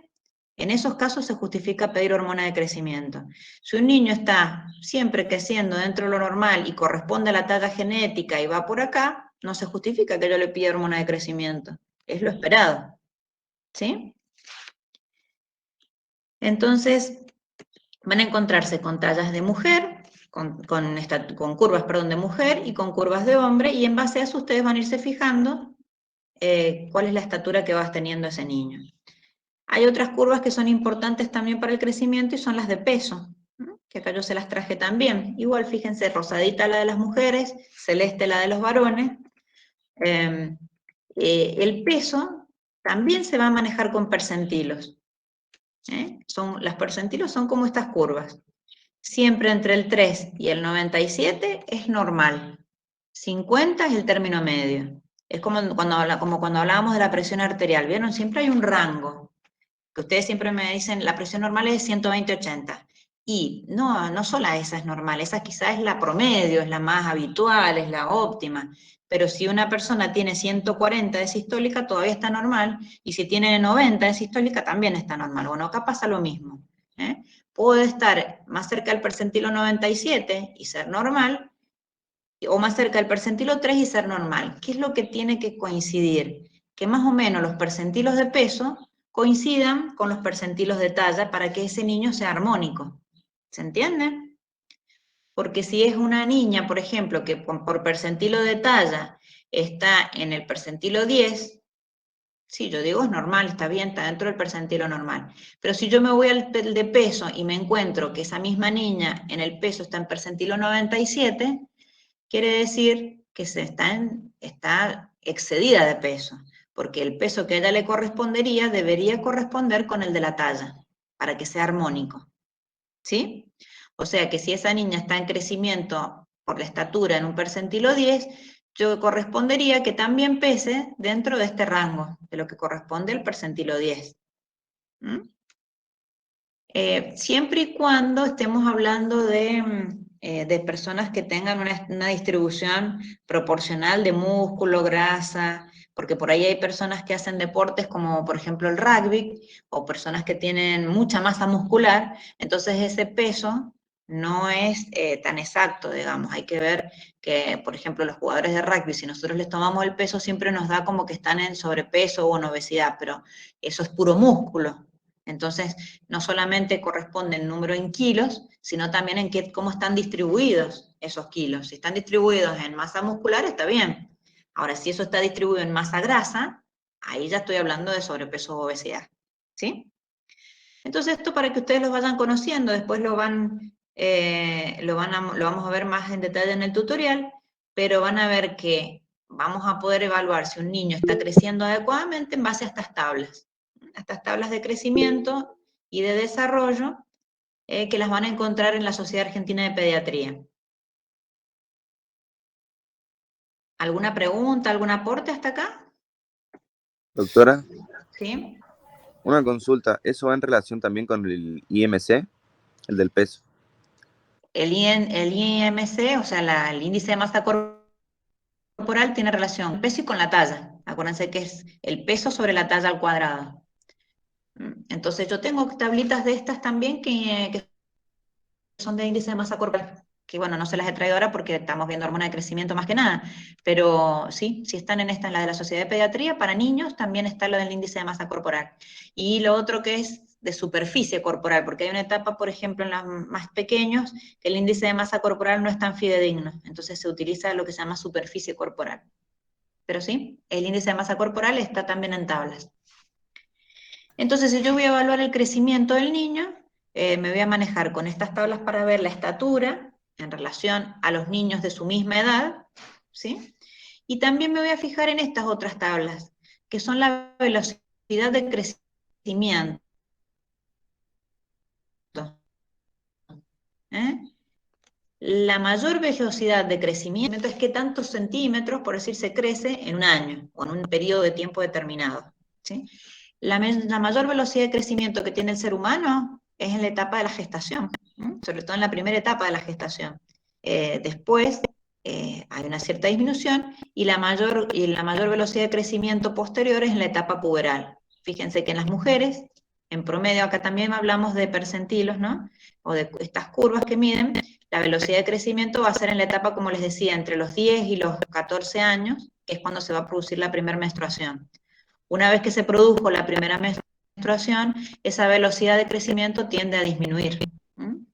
En esos casos se justifica pedir hormona de crecimiento. Si un niño está siempre creciendo dentro de lo normal y corresponde a la talla genética y va por acá, no se justifica que yo le pida hormona de crecimiento. Es lo esperado. ¿Sí? Entonces, van a encontrarse con tallas de mujer, con curvas, de mujer y con curvas de hombre, y en base a eso ustedes van a irse fijando cuál es la estatura que va teniendo ese niño. Hay otras curvas que son importantes también para el crecimiento y son las de peso, ¿no? Que acá yo se las traje también. Igual, fíjense, rosadita la de las mujeres, celeste la de los varones. El peso también se va a manejar con percentilos. Los percentilos son como estas curvas. Siempre entre el 3 y el 97 es normal. 50 es el término medio. Es como cuando hablábamos de la presión arterial, ¿vieron? Siempre hay un rango. Que ustedes siempre me dicen, la presión normal es 120/80. Y no solo esa es normal, esa quizás es la promedio, es la más habitual, es la óptima. Pero si una persona tiene 140 de sistólica, todavía está normal, y si tiene 90 de sistólica, también está normal. Bueno, acá pasa lo mismo. Puedo estar más cerca del percentilo 97 y ser normal, o más cerca del percentilo 3 y ser normal. ¿Qué es lo que tiene que coincidir? Que más o menos los percentilos de peso coincidan con los percentilos de talla para que ese niño sea armónico. ¿Se entiende? Porque si es una niña, por ejemplo, que por percentilo de talla está en el percentilo 10, sí, yo digo es normal, está bien, está dentro del percentilo normal. Pero si yo me voy al de peso y me encuentro que esa misma niña en el peso está en percentilo 97, quiere decir que está excedida de peso, porque el peso que a ella le correspondería debería corresponder con el de la talla, para que sea armónico. ¿Sí? O sea que si esa niña está en crecimiento por la estatura en un percentilo 10, yo correspondería que también pese dentro de este rango, de lo que corresponde al percentilo 10. Siempre y cuando estemos hablando de personas que tengan una distribución proporcional de músculo, grasa, porque por ahí hay personas que hacen deportes como por ejemplo el rugby, o personas que tienen mucha masa muscular, entonces ese peso no es tan exacto, digamos. Hay que ver que, por ejemplo, los jugadores de rugby, si nosotros les tomamos el peso, siempre nos da como que están en sobrepeso o en obesidad, pero eso es puro músculo. Entonces, no solamente corresponde el número en kilos, sino también en cómo están distribuidos esos kilos. Si están distribuidos en masa muscular, está bien. Ahora, si eso está distribuido en masa grasa, ahí ya estoy hablando de sobrepeso o obesidad. ¿Sí? Entonces, esto para que ustedes lo vayan conociendo, después lo vamos a ver más en detalle en el tutorial, pero van a ver que vamos a poder evaluar si un niño está creciendo adecuadamente en base a estas tablas de crecimiento y de desarrollo que las van a encontrar en la Sociedad Argentina de Pediatría. ¿Alguna pregunta, algún aporte hasta acá? Doctora, ¿Sí? una consulta. ¿Eso va en relación también con el IMC, el del peso? El IMC, o sea, el índice de masa corporal tiene relación con el peso y con la talla. Acuérdense que es el peso sobre la talla al cuadrado. Entonces yo tengo tablitas de estas también que son de índice de masa corporal, que bueno, no se las he traído ahora porque estamos viendo hormona de crecimiento más que nada, pero sí, si están en esta, en la de la Sociedad de Pediatría, para niños también está lo del índice de masa corporal. Y lo otro que es de superficie corporal, porque hay una etapa, por ejemplo, en los más pequeños, que el índice de masa corporal no es tan fidedigno, entonces se utiliza lo que se llama superficie corporal. Pero sí, el índice de masa corporal está también en tablas. Entonces, si yo voy a evaluar el crecimiento del niño, me voy a manejar con estas tablas para ver la estatura en relación a los niños de su misma edad, ¿sí? Y también me voy a fijar en estas otras tablas, que son la velocidad de crecimiento. La mayor velocidad de crecimiento es qué tantos centímetros, por decir, se crece en un año, o en un periodo de tiempo determinado, ¿sí? La mayor velocidad de crecimiento que tiene el ser humano es en la etapa de la gestación, sobre todo en la primera etapa de la gestación. Después hay una cierta disminución y la mayor velocidad de crecimiento posterior es en la etapa puberal. Fíjense que en las mujeres, en promedio, acá también hablamos de percentilos, ¿no? O de estas curvas que miden, la velocidad de crecimiento va a ser en la etapa, como les decía, entre los 10 y los 14 años, que es cuando se va a producir la primera menstruación. Una vez que se produjo la primera menstruación, esa velocidad de crecimiento tiende a disminuir. O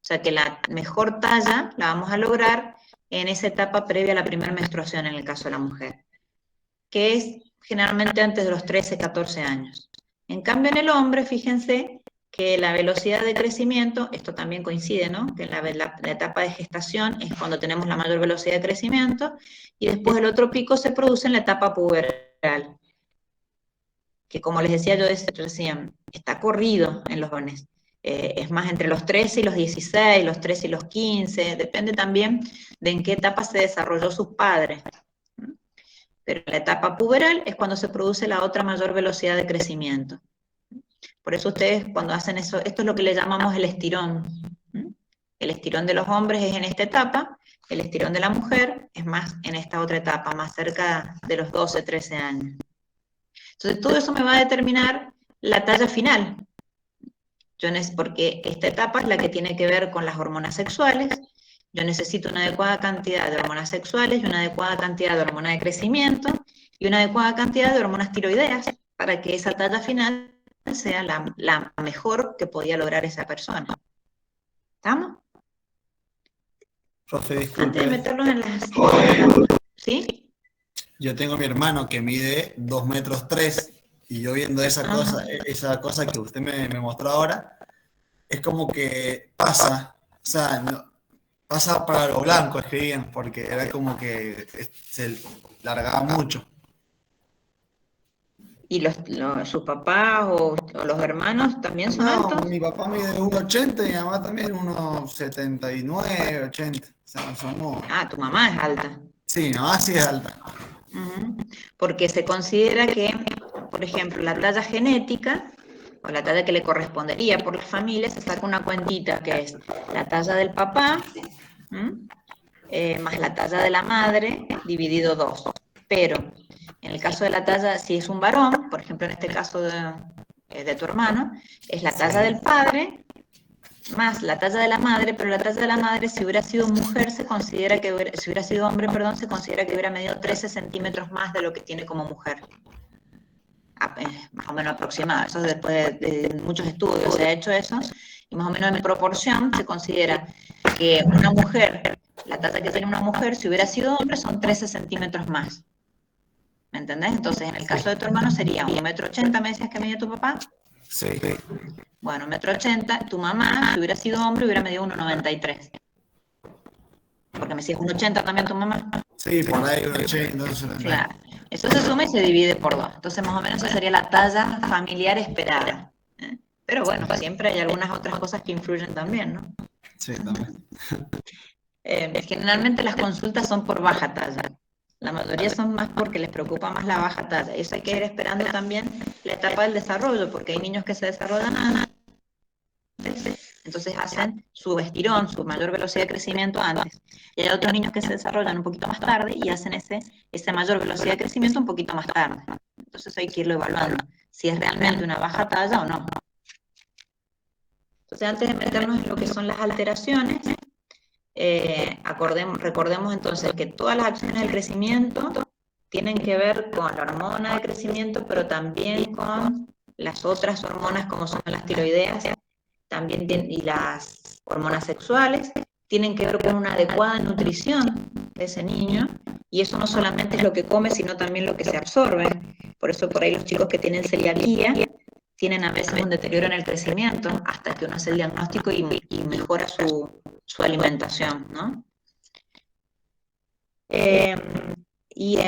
sea que la mejor talla la vamos a lograr en esa etapa previa a la primera menstruación, en el caso de la mujer, que es generalmente antes de los 13, 14 años. En cambio, en el hombre, fíjense que la velocidad de crecimiento, esto también coincide, ¿no? Que la etapa de gestación es cuando tenemos la mayor velocidad de crecimiento, y después el otro pico se produce en la etapa puberal, que como les decía yo recién, está corrido en los varones. Es más entre los 13 y los 16, los 13 y los 15, depende también de en qué etapa se desarrolló sus padres. Pero la etapa puberal es cuando se produce la otra mayor velocidad de crecimiento. Por eso ustedes cuando hacen eso, esto es lo que le llamamos el estirón. El estirón de los hombres es en esta etapa, el estirón de la mujer es más en esta otra etapa, más cerca de los 12, 13 años. Entonces todo eso me va a determinar la talla final. Porque esta etapa es la que tiene que ver con las hormonas sexuales. Yo necesito una adecuada cantidad de hormonas sexuales y una adecuada cantidad de hormona de crecimiento y una adecuada cantidad de hormonas tiroideas para que esa talla final sea la mejor que podía lograr esa persona. ¿Estamos? Profe, disculpe. Antes de meterlos en las... ¿Sí? Yo tengo a mi hermano que mide 2,3 metros y yo viendo esa cosa que usted me mostró ahora, es como que pasa, o sea, no, pasa para lo blanco, escribían, porque era como que se largaba mucho. ¿Y sus papás o los hermanos también son altos? Mi papá mide 1,80 y mi mamá también 1,79, 80. O sea, somos... Ah, tu mamá es alta. Sí, mi mamá sí es alta. Porque se considera que, por ejemplo, la talla genética, o la talla que le correspondería por la familia, se saca una cuentita que es la talla del papá, más la talla de la madre, dividido 2. Pero, en el caso de la talla, si es un varón, por ejemplo, en este caso de tu hermano, es la talla del padre, más la talla de la madre, pero la talla de la madre, si hubiera sido mujer, se considera que si hubiera sido hombre, perdón, se considera que hubiera medido 13 centímetros más de lo que tiene como mujer. Más o menos aproximado. Eso después de muchos estudios se ha hecho eso, y más o menos en proporción se considera que una mujer, la talla que tiene una mujer, si hubiera sido hombre, son 13 centímetros más. ¿Me entendés? Entonces, en el caso de tu hermano sería 1,80 metros, ¿me decías que medía tu papá? Sí. Bueno, 1,80 metros, tu mamá, si hubiera sido hombre, hubiera medido 1,93. Porque me decías 1,80 también tu mamá. Sí, por ahí un 80, Claro. Eso se suma y se divide por 2. Entonces, más o menos esa sería la talla familiar esperada. Pero bueno, siempre hay algunas otras cosas que influyen también, ¿no? Sí, también. Generalmente las consultas son por baja talla. La mayoría son más porque les preocupa más la baja talla. Eso hay que ir esperando también la etapa del desarrollo, porque hay niños que se desarrollan antes, entonces hacen su estirón, su mayor velocidad de crecimiento antes. Y hay otros niños que se desarrollan un poquito más tarde y hacen esa mayor velocidad de crecimiento un poquito más tarde. Entonces hay que irlo evaluando, si es realmente una baja talla o no. Entonces, antes de meternos en lo que son las alteraciones, recordemos entonces que todas las acciones del crecimiento tienen que ver con la hormona de crecimiento, pero también con las otras hormonas como son las tiroideas también y las hormonas sexuales, tienen que ver con una adecuada nutrición de ese niño, y eso no solamente es lo que come, sino también lo que se absorbe. Por eso por ahí los chicos que tienen celiaquía tienen a veces un deterioro en el crecimiento hasta que uno hace el diagnóstico y mejora su alimentación, ¿no?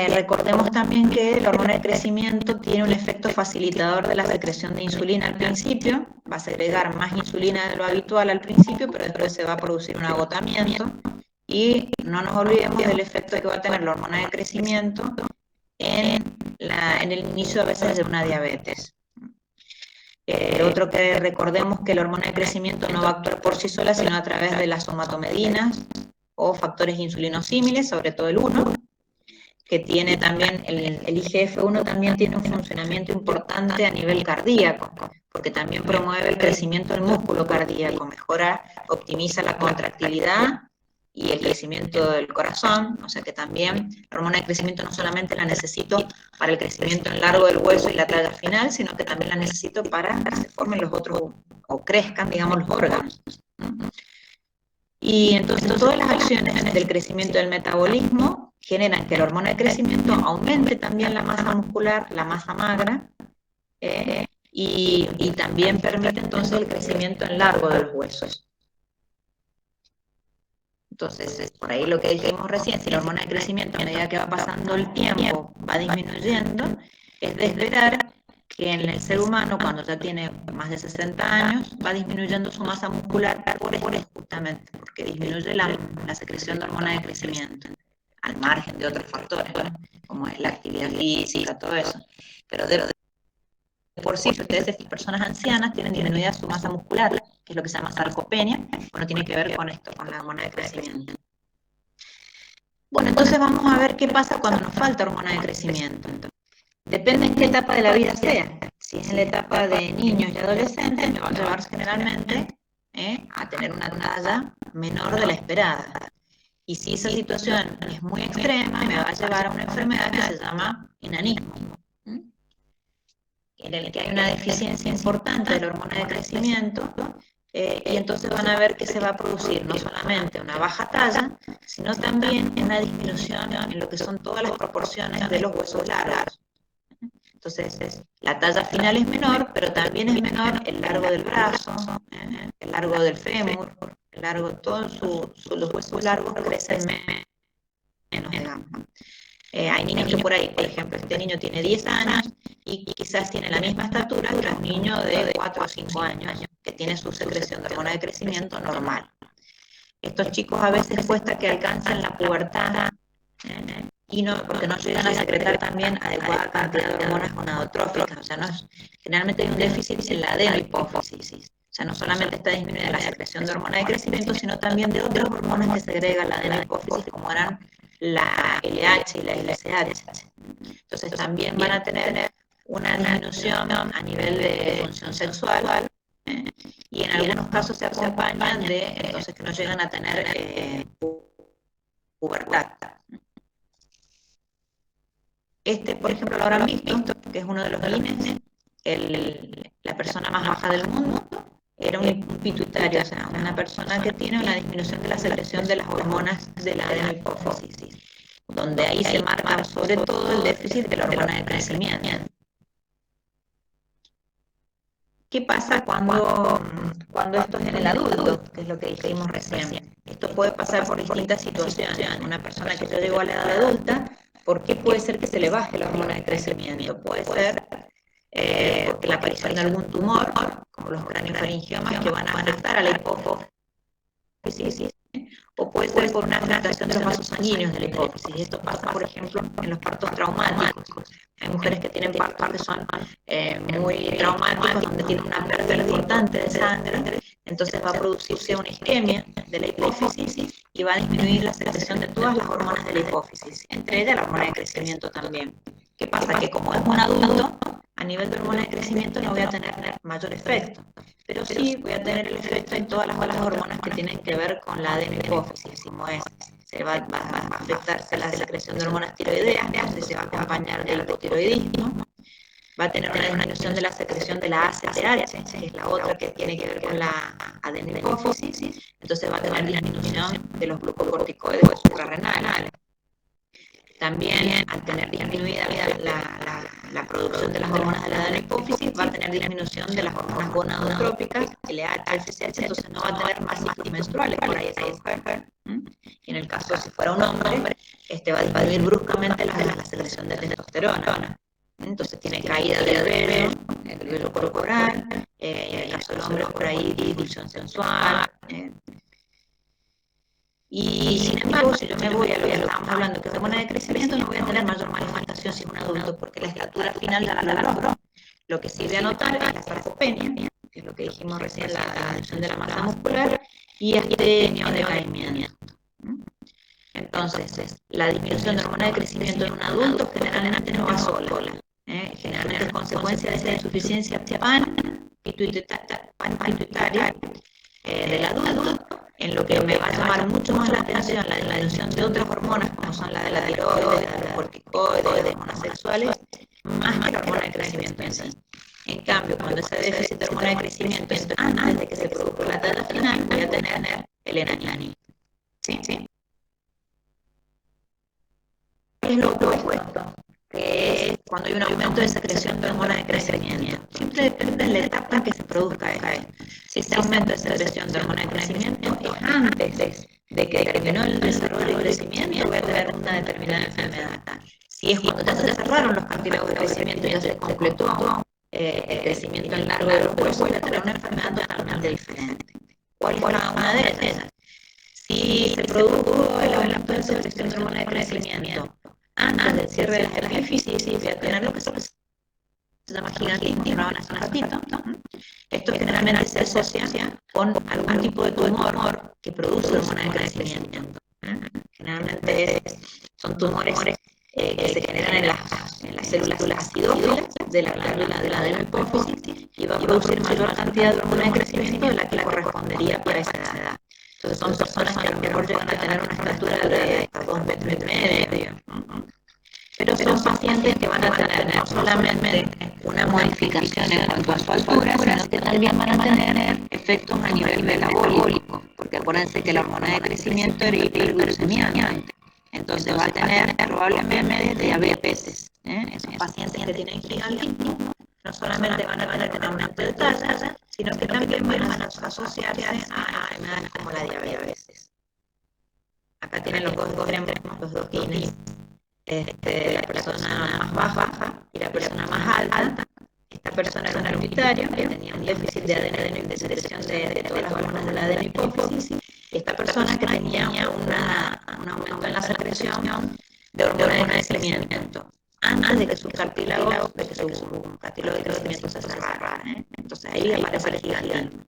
Recordemos también que la hormona de crecimiento tiene un efecto facilitador de la secreción de insulina al principio, va a segregar más insulina de lo habitual al principio, pero después se va a producir un agotamiento, y no nos olvidemos del efecto que va a tener la hormona de crecimiento en el inicio a veces de una diabetes. Otro que recordemos que la hormona de crecimiento no va a actuar por sí sola, sino a través de las somatomedinas o factores insulinosímiles, sobre todo el 1, que tiene también, el IGF-1 también tiene un funcionamiento importante a nivel cardíaco, porque también promueve el crecimiento del músculo cardíaco, optimiza la contractilidad y el crecimiento del corazón, o sea que también la hormona de crecimiento no solamente la necesito para el crecimiento en largo del hueso y la talla final, sino que también la necesito para que se formen los otros, o crezcan, digamos, los órganos. Y entonces todas las acciones del crecimiento del metabolismo generan que la hormona de crecimiento aumente también la masa muscular, la masa magra, y también permite entonces el crecimiento en largo de los huesos. Entonces, por ahí lo que dijimos recién, si la hormona de crecimiento a medida que va pasando el tiempo va disminuyendo, es de esperar que en el ser humano, cuando ya tiene más de 60 años, va disminuyendo su masa muscular justamente porque disminuye la secreción de hormona de crecimiento, al margen de otros factores, ¿no? Como es la actividad física, todo eso. Pero de por sí, si ustedes, estas personas ancianas, tienen disminuida su masa muscular, que es lo que se llama sarcopenia, bueno, tiene que ver con esto, con la hormona de crecimiento. Bueno, entonces vamos a ver qué pasa cuando nos falta hormona de crecimiento. Depende en qué etapa de la vida sea. Si es en la etapa de niños y adolescentes, me va a llevar generalmente a tener una talla menor de la esperada. Y si esa situación es muy extrema, me va a llevar a una enfermedad que se llama enanismo, en el que hay una deficiencia importante de la hormona de crecimiento, y entonces van a ver que se va a producir no solamente una baja talla, sino también una disminución en lo que son todas las proporciones de los huesos largos. Entonces, la talla final es menor, pero también es menor el largo del brazo, el largo del fémur, el largo, todos los huesos largos crecen menos, digamos. Hay niños que por ahí, por ejemplo, este niño tiene 10 años y quizás tiene la misma estatura que un niño de 4 o 5 años, que tiene su secreción de hormona de crecimiento normal. Estos chicos a veces cuesta que alcancen la pubertad, porque no llegan a secretar también adecuada cantidad de hormonas gonadotróficas, o sea, generalmente hay un déficit en la adenohipófisis. O sea, no solamente está disminuyendo la secreción de hormona de crecimiento, sino también de otras hormonas que segrega la adenohipófisis, como eran la LH y la LCH. Entonces también van a tener una disminución a nivel de función sexual, y en algunos casos se acompañan de entonces que no llegan a tener pubertad. Por ejemplo, lo habrán visto, que es uno de los Guinness, la persona más baja del mundo, era un pituitario, o sea, una persona que tiene una disminución de la secreción de las hormonas de la adenohipófisis, donde ahí se marca sobre todo el déficit de la hormona de crecimiento. ¿Qué pasa cuando esto es en el adulto? Que es lo que dijimos recién. Esto puede pasar por distintas situaciones. Una persona que ya llegó a la edad adulta, ¿por qué puede ser que se le baje la hormona de crecimiento? Puede ser porque la aparición de algún tumor, como los craniofaringiomas, que van a afectar a la hipófisis, o puede ser por una afectación de los vasos sanguíneos de la hipófisis. Esto pasa, por ejemplo, en los partos traumáticos. Hay mujeres que tienen partos que son muy traumáticos, donde tienen una pérdida importante de sangre, entonces va a producirse una isquemia de la hipófisis y va a disminuir la secreción de todas las hormonas de la hipófisis, entre ellas la hormona de crecimiento también. ¿Qué pasa? Que como es un adulto, a nivel de hormona de crecimiento no voy a tener mayor efecto, pero sí voy a tener el efecto en todas las hormonas que tienen que ver con la adenopófisis, como es, se va a afectarse la secreción de hormonas tiroideas, entonces se va a acompañar del hipotiroidismo, va a tener una disminución de la secreción de la ACTH, que es la otra que tiene que ver con la adenopófisis, entonces va a tener disminución de los glucocorticoides suprarrenales. También, al tener disminuida la producción de las hormonas de la adenopófisis, va a tener disminución de las hormonas gonadotrópicas, LH, FSH, entonces no va a tener más ciclos menstruales por ahí esa mujer. Y en el caso, si fuera un hombre, va a disminuir bruscamente la secreción de testosterona. Entonces tiene caída del velo corporal, en el caso del hombre por ahí disfunción sensual. Y sin embargo, si yo me voy a lo que estábamos hablando, que es hormona de crecimiento, no voy a tener mayor manifestación si un adulto, porque la estatura final ya la logró. Lo que sí voy a notar es la sarcopenia, que es lo que dijimos recién, la disminución de la masa muscular, y astenia o decaimiento. Entonces, la disminución de hormona de crecimiento en un adulto generalmente no va sola. Generalmente es consecuencia de esa insuficiencia pituitaria del adulto, en lo que me va a llamar mucho más la atención la disminución de otras hormonas, como son la de la tiroides, de los corticoides, de hormonas sexuales, más que la hormona de crecimiento en sí. En cambio, cuando ese déficit de hormona de crecimiento es antes de que se produzca la etapa final, voy a tener el enaniamiento. ¿Sí? Es lo opuesto, que es cuando hay un aumento de secreción de hormona de crecimiento. Siempre depende de la etapa en que se produzca esto. Si ese aumento de secreción de hormona de crecimiento es antes de que terminó el desarrollo y crecimiento, voy a tener una determinada enfermedad. Si es cuando ya se cerraron los cartílagos de crecimiento y ya se completó el crecimiento en largo de los huesos, voy a tener una enfermedad totalmente diferente. ¿Cuál es cada una de ellas? Si se produjo el aumento de secreción de hormona de crecimiento antes del cierre de las epífisis, voy a tener lo que se llama gigantismo, que no van a hacer un ratito. Esto generalmente se asocia con algún tipo de tumor que produce hormona de crecimiento. Generalmente son tumores que se generan en las células acidófilas de la glándula de la adenopófisis y va a producir mayor cantidad de hormona de crecimiento de la que correspondería para esa edad. Entonces son personas que a lo mejor llegan a tener una estatura de 2,5 metros. Pero son pacientes que van a tener no solamente una modificación en cuanto a su altura, sino que también van a tener efectos a nivel metabólico, porque acuérdense que la hormona de crecimiento era hiperglucemiante. Entonces va a tener probablemente diabetes. Esos pacientes que tienen gigantismo no solamente van a tener un aumento de talla, sino que también van a asociarse a enfermedades como la diabetes. Acá tienen los dos extremos, los dos Guinness. La persona más baja y la persona más alta. Esta persona era un hereditario que tenía un déficit de ADN de secreción de todas las hormonas de la adenopófisis. Y esta persona que tenía un aumento en la secreción de hormona de crecimiento antes de que su cartílago de crecimiento se cerrara. Entonces ahí aparece el gigantismo.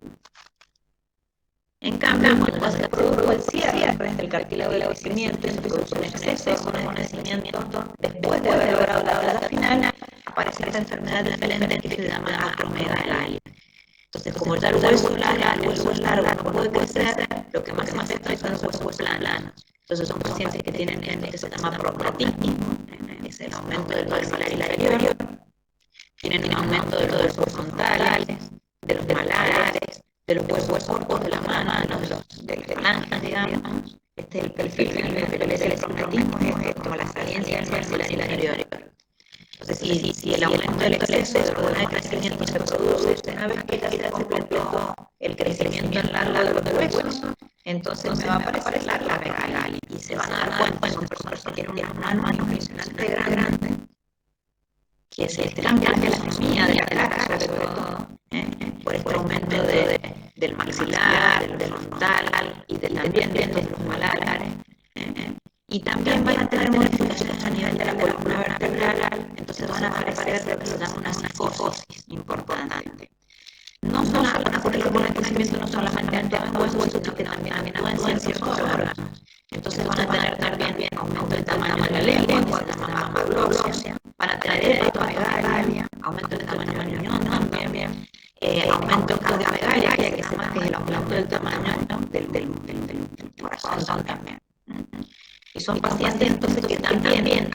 En cambio, cuando ya se produjo el cierre del cartílago del crecimiento y se produce un exceso de hormona de crecimiento, después de haber logrado la etapa final, aparece esta enfermedad diferente que se llama acromegalalia. Entonces, como ya el hueso es largo, no puede crecer, lo que más afecta son los huesos planos. Entonces, son pacientes que tienen que se llama prognatismo, que es el aumento del maxilar inferior, tienen un aumento de los huesos frontales, de los malares, de los huesos cortos de la mano, de los falanges, digamos. Este es el perfil del prognatismo, es como la saliencia del maxilar inferior. Entonces, si el aumento del exceso de hormona de crecimiento se produce una vez que completo el crecimiento en largo de los huesos, entonces me va a aparecer la megalia. Y se van a dar cuenta, son personas que tienen un mano impresionante grande, que se cambia la fisonomía de la cara, sobre todo, por este aumento del maxilar, del frontal y también de los malares. Y también van a tener modificaciones a nivel de la columna vertebral, entonces van a aparecer lo que se llama una cifosis importante. No solamente con el crecimiento, no solamente en los huesos, sino que también actúan en ciertos órganos. Entonces van a tener también aumento del tamaño de la lengua, que se llama amaurosia, van a tener hepatomegalia, aumento del tamaño del riñón también, aumento cardiomegalia, que es el aumento del tamaño del corazón también. Y son pacientes entonces que también,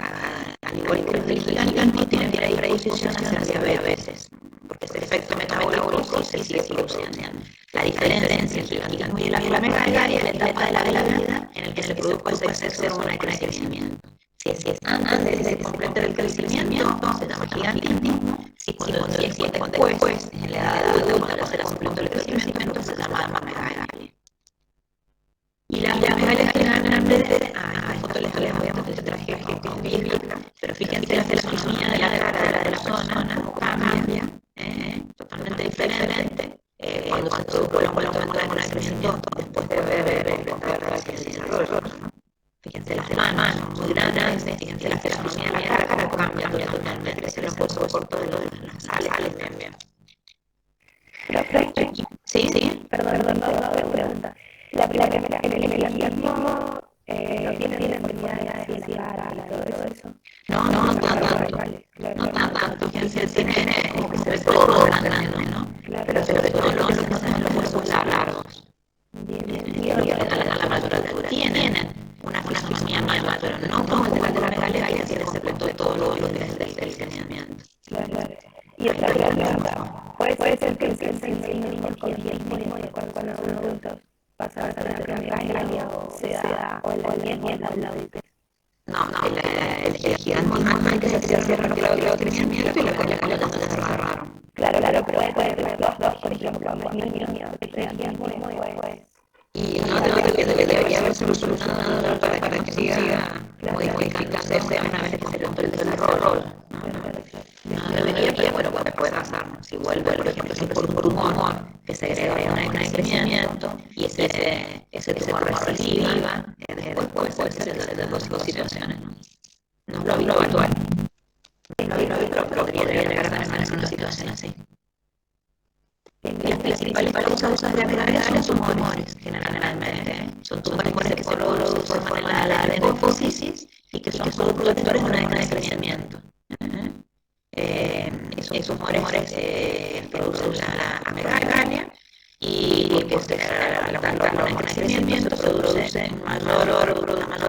al igual que el gigantismo, tienen predisposición hacia la diabetes, porque ese efecto metabólico se sigue produciendo. La diferencia entre el gigantismo y la megalia es la etapa de la vida en la que se produce ese hormona de crecimiento. Si es antes de que se complete el crecimiento, se llama gigantismo. Si es después, en la edad adulta, cuando se completó el crecimiento, se llama megalia. Y la megalia generalmente, esto les voy a mostrar traje bíblica, pero fíjense la fisonomía de la cara de la persona, cómo cambia, totalmente diferente cuando se produjo el aumento del crecimiento después de ver el desarrollo. Fíjense las manos muy grandes, fíjense la fisonomía de la cara, cómo cambia totalmente, se los huesos cortos de las sales también. Sí, perdón, no pregunta. La primera en el gigantismo no tiene enfermedades de la cara y todo eso. No tanto. Fíjense, tiene como que se ve todo grande, ¿no? Pero sobre todo lo que se hacen los huesos largos. La mayor altura. Tienen una fisonomía más, pero no como el de la megalia, que se completó todos los días del crecimiento. Claro. Y otra pregunta, ¿puede ser que el niño con gigantismo cuando son adultos pasa a tener la megalia o la adultez? No, el gigantismo es que se cierra el crecimiento y la megalia cuando se cerraron. Claro, pero puede tener los dos, por ejemplo, cuando es niño, gigantismo después. Y no debería haberse solucionado para que siga modificándose una vez que se rompe el desarrollo. No debería, pero puede pasar. Si vuelve, por ejemplo, si por un tumor que se agrega una de crecimiento y ese tumor recidiva, después puede ser de dos situaciones. No es lo habitual. Pero podría llegar a ser una situación así. Las principales causas de megalia son tumores, generalmente. Son tumores que se producen en la adenohipófisis y que son productores de una de crecimiento. Esos tumores producen la megalia y porque se genera la crecimiento produce una mayor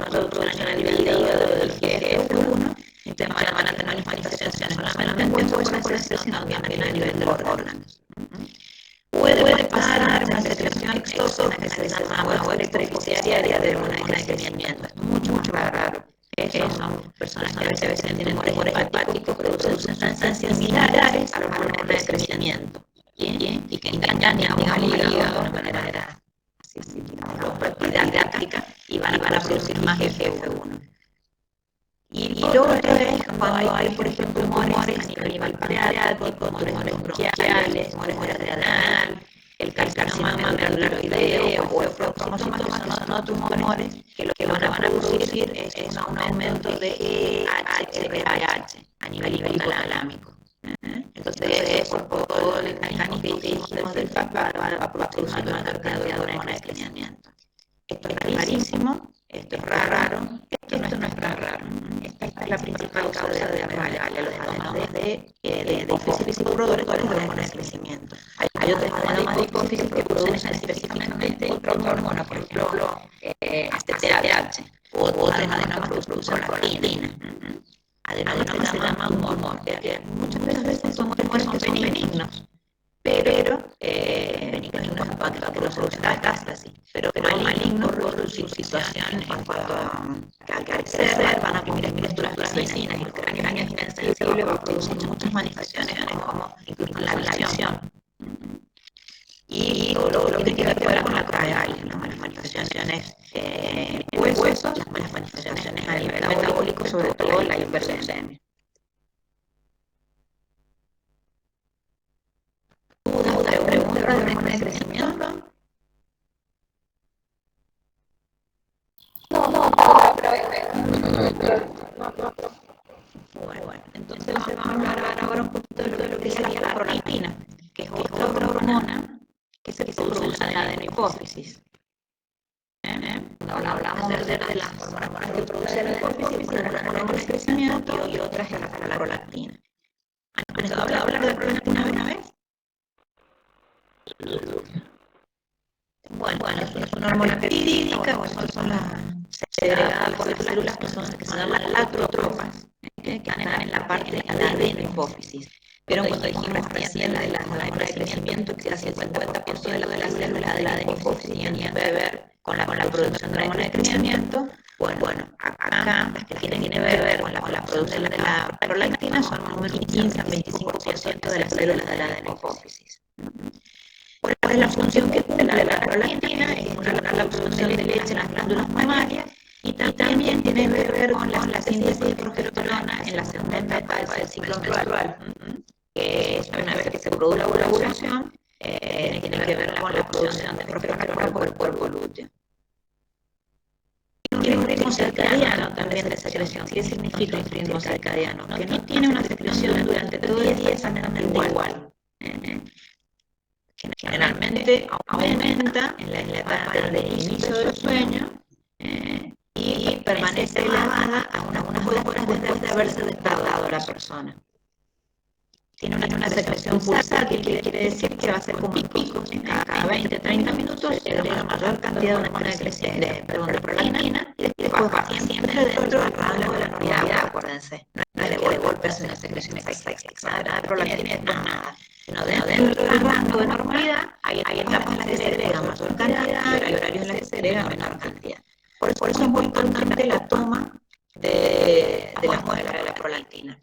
producción a nivel del hígado del IGF-1. Entonces van a tener manifestaciones no solamente en huesos, sino también a nivel de los órganos. Puede pasar una secreción exógena que se llama huevo extraepitheliaria de hormona de crecimiento. Es mucho más raro. Son personas que a veces tienen tumores hepáticos, producen sustancias similares a la hormona de crecimiento y que engañan al hígado de una manera así, didáctica y van a producir más IGF-1. Y lo otro es cuando hay, por ejemplo, tumores a nivel pancreático, tumores bronquiales, tumores renal, el carcinoma tiroideo o el proctomocitoma, son tumores que lo que van a producir es un aumento de HPH a nivel hipotálamico. Entonces, por todo el mecanismo que dijimos del papá va a producir una cantidad de hormona de crecimiento. Esto es rarísimo, esto es raro, esto no es tan raro. Esta es la principal causa de megalia, además de hipófisis y productores de hormona de crecimiento. Hay otras adenomas de hipófisis que producen específicamente otra hormona, por ejemplo, ACTH, u otras adenomas que producen lactina. Adenoma se llama un tumor, que muchas veces son tumores que son benignos, pero benignos en cuanto a que producen metástasis, pero malignos por su situación en cuanto a al crecer, van a producir estructuras vecinas y el cráneo insensible va a producir muchas manifestaciones como incluso la visión. metabólico, sobre todo la hiperglucemia. ¿Dudas, preguntas de hormona de crecimiento? Bueno, entonces vamos a hablar ahora un poquito de lo que sería la prolactina, que es otra hormona que se produce en la hipófisis. Ahora hablamos de las hormonas que produce la hipófisis, una hormona de crecimiento y otra es la prolactina. ¿Han escuchado hablar de la prolactina alguna vez? Bueno, es una hormona peptídica, son las segregadas por las células que se llaman lactotropas, que están en la parte de la hipófisis. Pero cuando dijimos recién de la hormona de crecimiento, que hace el 50% de las células de la hipófisis tenían que ver con la producción de la hormona de crecimiento, bueno, acá las que tienen que ver con la producción de la prolactina son más o menos 15 al 25% de las células de la hipófisis. ¿Cuál es la función que tiene la prolactina? Es la producción de leche en las glándulas mamarias y también tiene que ver con la síntesis de progesterona en la segunda etapa del ciclo menstrual, que es una vez que se produce la ovulación, tiene que ver con la producción de progesterona por el cuerpo lúteo. Tiene un ritmo circadiano también de secreción. ¿Qué significa el ritmo circadiano? Que no tiene una secreción durante todo el día exactamente igual. Generalmente aumenta en la etapa del inicio del sueño y permanece elevada a unas horas después de haberse despertado la persona. Tiene una secreción pulsátil, que quiere decir que va a ser como picos. Cada 20-30 minutos la mayor cantidad de hormona de prolactina y después va siempre dentro del rango de la normalidad, acuérdense. No es de golpe hace una secreción exagerada de prolactina, no es nada. Sino dentro del rango de normalidad hay etapas en las que se agrega mayor cantidad y horarios en las que se agrega menor cantidad. Por eso es muy importante la toma de la muestra de la prolactina.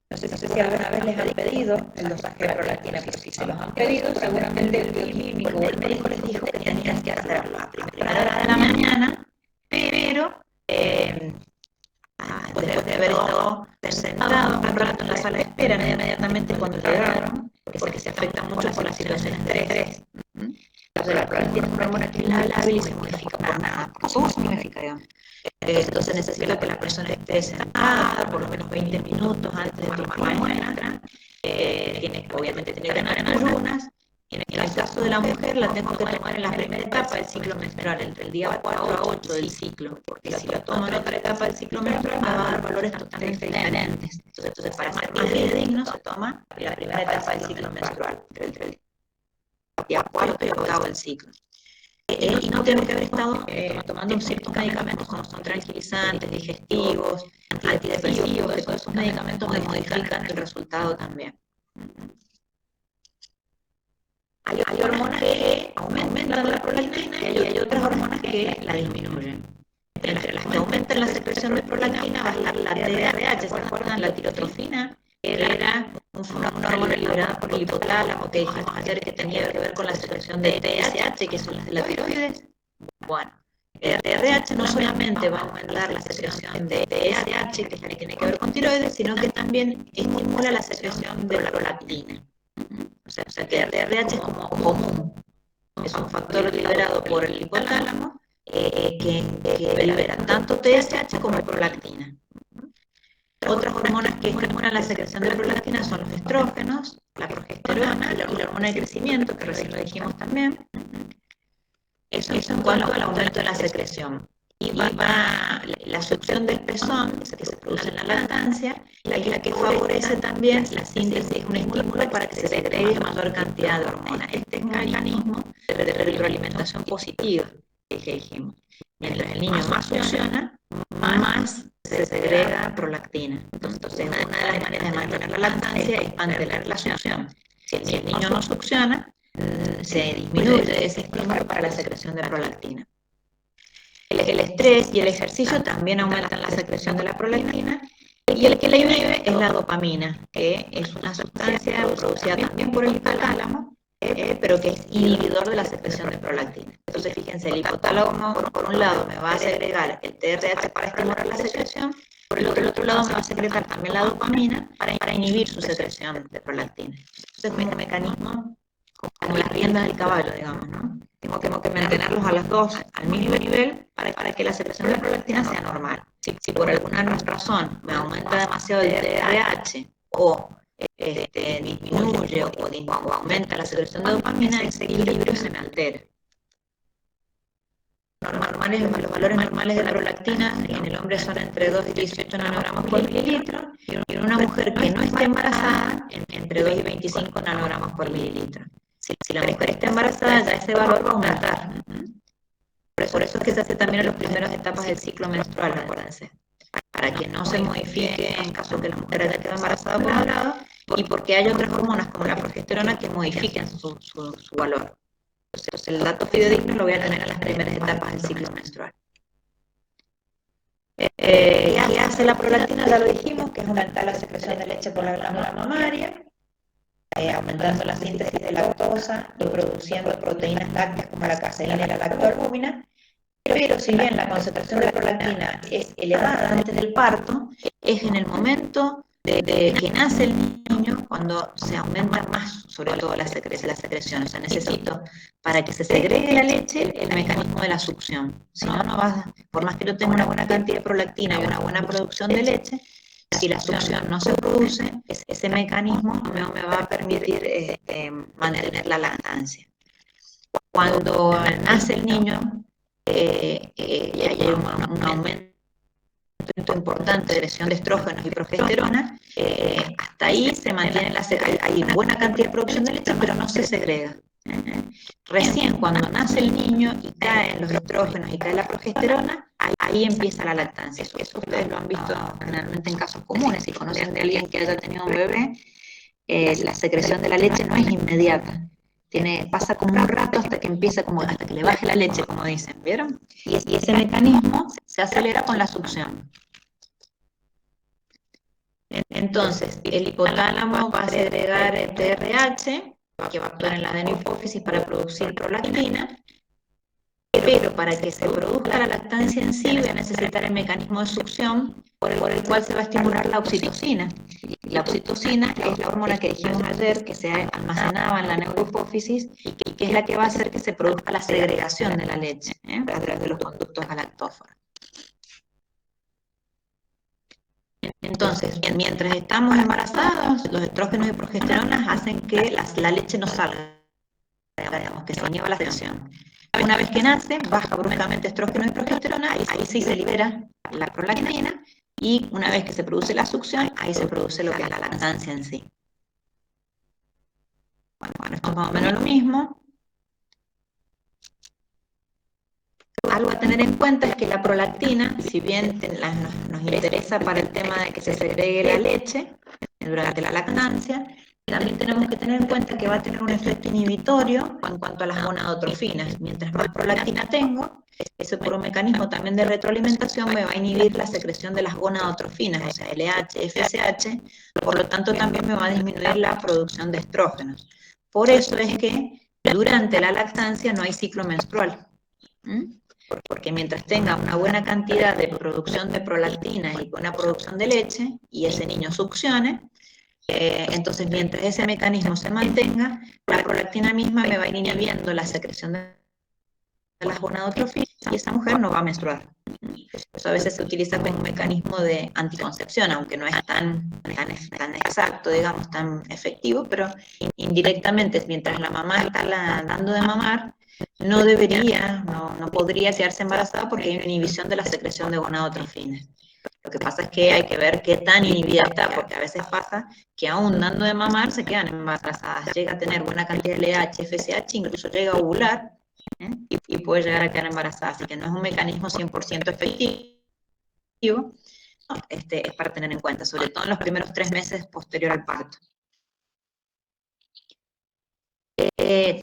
No sé si alguna vez les han pedido el dosaje de prolactina, pero si se los han pedido, seguramente el bioquímico o el médico les dijo que tenían que hacerlo a primera hora de la mañana, pero después de haber estado sentado un rato en la sala de espera, inmediatamente cuando llegaron, porque se afecta mucho por las situaciones de estrés. Entonces la prolactina es una hormona que es lábil y se modifica por nada, por su uso modifica, digamos. Entonces necesita que la persona esté sentada por lo menos 20 minutos antes de tomar la muestra. Obviamente tiene que ganar en ayunas. Y en el caso de la mujer la tengo que tomar en la primera etapa del ciclo menstrual, entre el día 4 a 8 del ciclo, porque si la tomo en otra etapa del ciclo menstrual me va a dar valores totalmente diferentes. Entonces para ser más digno se toma la primera etapa del ciclo menstrual, entre el día 4 y 8 del ciclo. Y no tengo que haber estado tomando ciertos medicamentos como son tranquilizantes, digestivos, antidepresivos, que todos esos medicamentos modifican el resultado también. Hay hormonas que aumentan la prolactina y hay otras hormonas que la disminuyen. Entre las que aumentan la secreción de prolactina va a estar la TRH, ¿se acuerdan? La tirotrofina, que era una hormona liberada por el hipotálamo, que dijimos ayer que tenía que ver con la secreción de TSH, que son las de la tiroides. Bueno, el TRH no solamente va a aumentar la secreción de TSH, que es la que tiene que ver con tiroides, sino que también estimula la secreción de prolactina. O sea que el TRH es como común, es un factor liberado por el hipotálamo que libera tanto TSH como prolactina. Otras hormonas que estimulan la secreción de prolactina son los estrógenos, la progesterona y la hormona de crecimiento, que recién lo dijimos también. Eso en cuanto al aumento de la secreción. Y va la succión del pezón, que se produce en la lactancia, la que favorece también la síntesis, un estímulo para que se segregue mayor cantidad de hormona. Este es un mecanismo de retroalimentación positiva, que dijimos. Mientras el niño más succiona, más se segrega prolactina. Entonces, una de las maneras de mantener la lactancia es mantener la succión. Si el niño no succiona, se disminuye ese estímulo para la secreción de prolactina. El estrés y el ejercicio también aumentan la secreción de la prolactina, y el que la inhibe es la dopamina, que es una sustancia producida también por el hipotálamo, pero que es inhibidor de la secreción de prolactina. Entonces, fíjense, el hipotálamo, por un lado, me va a segregar el TRH para estimular la secreción, por el otro lado me va a secretar también la dopamina para inhibir su secreción de prolactina. Entonces, es un mecanismo como las riendas del caballo, digamos, ¿no? Tengo que mantenerlos a las dos al mismo nivel para que la secreción de prolactina sea normal. Si por alguna razón me aumenta demasiado el TRH o disminuye o aumenta la secreción de dopamina, ese equilibrio se me altera. Los valores normales de la prolactina en el hombre son entre 2 y 18 nanogramos por mililitro, y en una mujer que no esté embarazada, entre 2 y 25 nanogramos por mililitro. Si la mujer está embarazada, ya ese valor va a aumentar. Por eso es que se hace también en las primeras etapas del ciclo menstrual, acuérdense. Para que no se modifique en caso de que la mujer haya quedado embarazada por un lado, y porque hay otras hormonas como la progesterona que modifiquen su valor. Entonces, el dato fidedigno lo voy a tener en las primeras etapas del ciclo menstrual. ¿Qué hace la prolactina? Ya lo dijimos, que es aumentar la secreción de leche por la glándula mamaria, aumentando la síntesis de lactosa y produciendo proteínas lácteas como la caseína y la lactoalbúmina. Pero si bien la concentración de prolactina es elevada antes del parto, es en el momento de que nace el niño cuando se aumenta más, sobre todo la secreción. O sea, necesito, para que se segregue la leche, el mecanismo de la succión. Si no, no vas, por más que yo tenga una buena cantidad de prolactina y una buena producción de leche, si la succión no se produce, ese mecanismo no me va a permitir mantener la lactancia. Cuando nace el niño, y hay un aumento importante de secreción de estrógenos y progesterona, hasta ahí se mantiene hay buena cantidad de producción de leche, pero no se segrega. Recién cuando nace el niño y caen los estrógenos y cae la progesterona, ahí empieza la lactancia. Eso ustedes lo han visto generalmente en casos comunes. Si conocen de alguien que haya tenido un bebé, la secreción de la leche no es inmediata. Pasa como un rato hasta que le baje la leche, como dicen, ¿vieron? Y ese mecanismo se acelera con la succión. Entonces, el hipotálamo va a segregar el TRH, que va a actuar en la adenopófisis para producir prolactina, pero para que se produzca la lactancia en sí voy a necesitar el mecanismo de succión por el cual se va a estimular la oxitocina. La oxitocina es la hormona que dijimos ayer que se almacenaba en la neurohipófisis y que es la que va a hacer que se produzca la segregación de la leche a través de los conductos galactóforos. Entonces, mientras estamos embarazados, los estrógenos y progesteronas hacen que la leche no salga, digamos, que se inhiba la secreción. Una vez que nace, baja bruscamente estrógenos y progesterona, ahí sí se libera la prolactina, y una vez que se produce la succión, ahí se produce lo que es la lactancia en sí. Bueno, esto es más o menos lo mismo. Algo a tener en cuenta es que la prolactina, si bien nos interesa para el tema de que se segregue la leche durante la lactancia, también tenemos que tener en cuenta que va a tener un efecto inhibitorio en cuanto a las gonadotrofinas. Mientras más prolactina tengo, ese por un mecanismo también de retroalimentación me va a inhibir la secreción de las gonadotrofinas, o sea, LH, FSH, por lo tanto también me va a disminuir la producción de estrógenos. Por eso es que durante la lactancia no hay ciclo menstrual. Porque mientras tenga una buena cantidad de producción de prolactina y buena producción de leche, y ese niño succione, entonces mientras ese mecanismo se mantenga, la prolactina misma me va a ir inhibiendo la secreción de las gonadotrofinas y esa mujer no va a menstruar. Eso a veces se utiliza como un mecanismo de anticoncepción, aunque no es tan exacto, digamos, tan efectivo, pero indirectamente, mientras la mamá está dando de mamar, no podría quedarse embarazada porque hay una inhibición de la secreción de gonadotrofinas. Lo que pasa es que hay que ver qué tan inhibida está, porque a veces pasa que aún dando de mamar se quedan embarazadas, llega a tener buena cantidad de LH, FSH, incluso llega a ovular, y puede llegar a quedar embarazada, así que no es un mecanismo 100% efectivo, no, es para tener en cuenta, sobre todo en los primeros 3 meses posterior al parto.